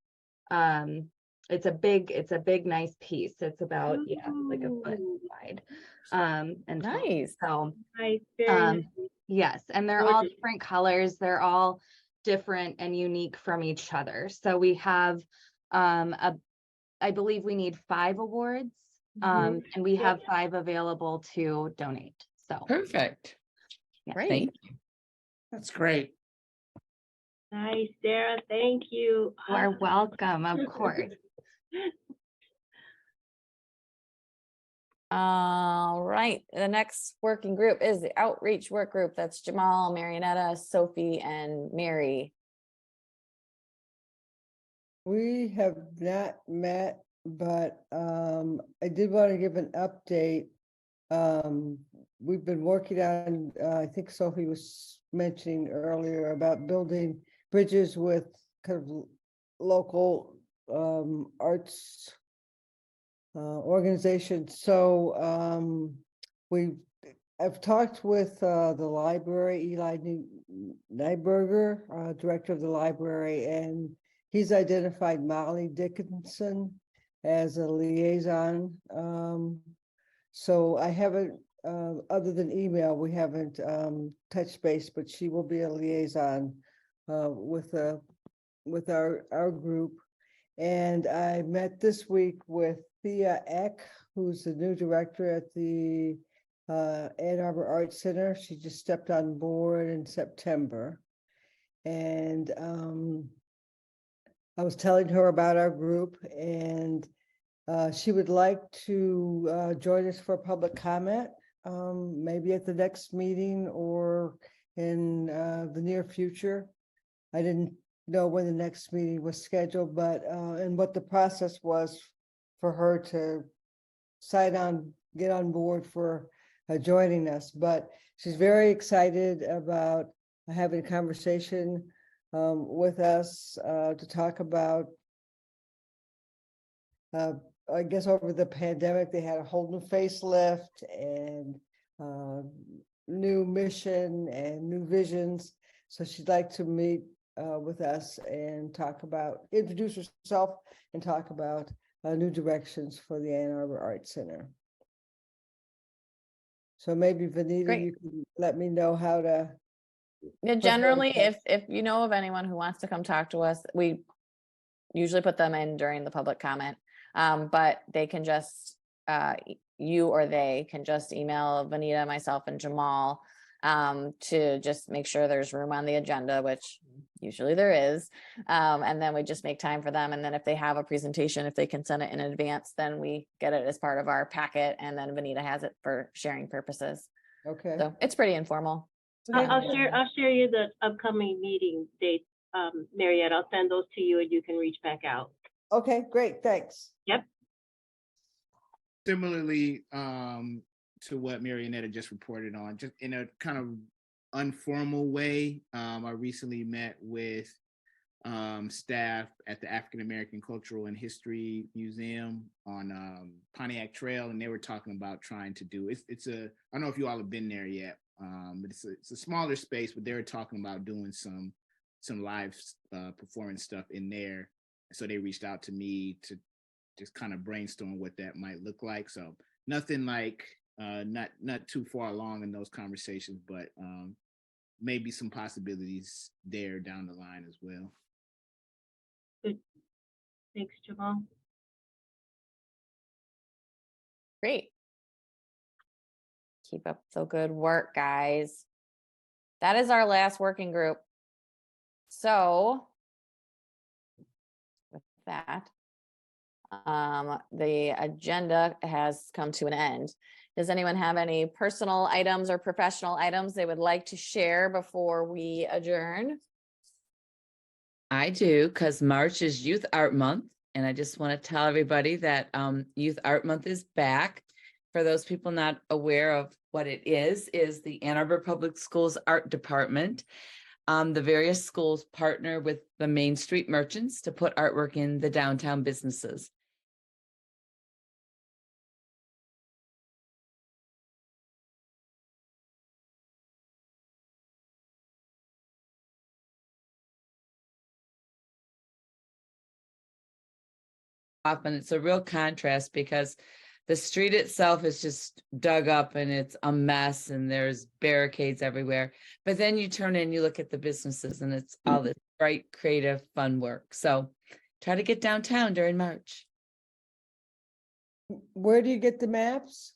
Speaker 8: It's a big nice piece. It's about like a foot wide. And
Speaker 1: Nice.
Speaker 8: so
Speaker 10: Nice. Very nice.
Speaker 8: yes, and they're all different colors. They're all different and unique from each other. So we have I believe we need 5 awards. And we have 5 available to donate. So
Speaker 3: Perfect.
Speaker 8: yeah.
Speaker 1: Great.
Speaker 3: Thank you.
Speaker 2: That's great.
Speaker 10: Nice, Sarah. Thank you.
Speaker 8: You are welcome, of course.
Speaker 1: All right, the next working group is the outreach work group. That's Jamal, Marionetta, Sophie, and Mary.
Speaker 4: We have not met, but I did want to give an update. We've been working on, I think Sophie was mentioning earlier about building bridges with kind of local arts organizations. So I've talked with the library, Eli Nyberger, director of the library, and he's identified Molly Dickinson as a liaison. So I haven't, other than email, we haven't touched base, but she will be a liaison with our group. And I met this week with Thea Eck, who's the new director at the Ann Arbor Arts Center. She just stepped on board in September. And I was telling her about our group, and she would like to join us for public comment, maybe at the next meeting or in the near future. I didn't know when the next meeting was scheduled, but and what the process was for her to get on board for joining us. But she's very excited about having a conversation with us to talk about, I guess over the pandemic, they had a whole new facelift and new mission and new visions. So she'd like to meet with us and introduce herself and talk about new directions for the Ann Arbor Arts Center. So maybe Vanita,
Speaker 1: Great.
Speaker 4: you can let me know how to.
Speaker 1: Yeah, generally, if you know of anyone who wants to come talk to us, we usually put them in during the public comment. But they can just, you or they can just email Vanita, myself, and Jamal to just make sure there's room on the agenda, which usually there is. And then we just make time for them. And then if they have a presentation, if they can send it in advance, then we get it as part of our packet. And then Vanita has it for sharing purposes.
Speaker 4: Okay.
Speaker 1: So it's pretty informal.
Speaker 10: I'll share you the upcoming meeting dates, Mariette. I'll send those to you and you can reach back out.
Speaker 4: Okay, great, thanks.
Speaker 10: Yep.
Speaker 7: similarly to what Marionetta just reported on, just in a kind of informal way. I recently met with staff at the African American Cultural and History Museum on Pontiac Trail, and they were talking about trying to do it's a, I don't know if you all have been there yet, but it's a smaller space, but they were talking about doing some live performance stuff in there. So they reached out to me to just kind of brainstorm what that might look like. So nothing like not too far along in those conversations, but maybe some possibilities there down the line as well.
Speaker 10: Good. Thanks, Jamal.
Speaker 1: Great. Keep up the good work, guys. That is our last working group. So with that, the agenda has come to an end. Does anyone have any personal items or professional items they would like to share before we adjourn?
Speaker 3: I do, because March is Youth Art Month, and I just want to tell everybody that Youth Art Month is back. For those people not aware of what it is the Ann Arbor Public Schools Art Department. The various schools partner with the Main Street merchants to put artwork in the downtown businesses. Often it's a real contrast because the street itself is just dug up and it's a mess and there's barricades everywhere. But then you turn in, you look at the businesses and it's all this bright, creative, fun work. So try to get downtown during March.
Speaker 4: Where do you get the maps?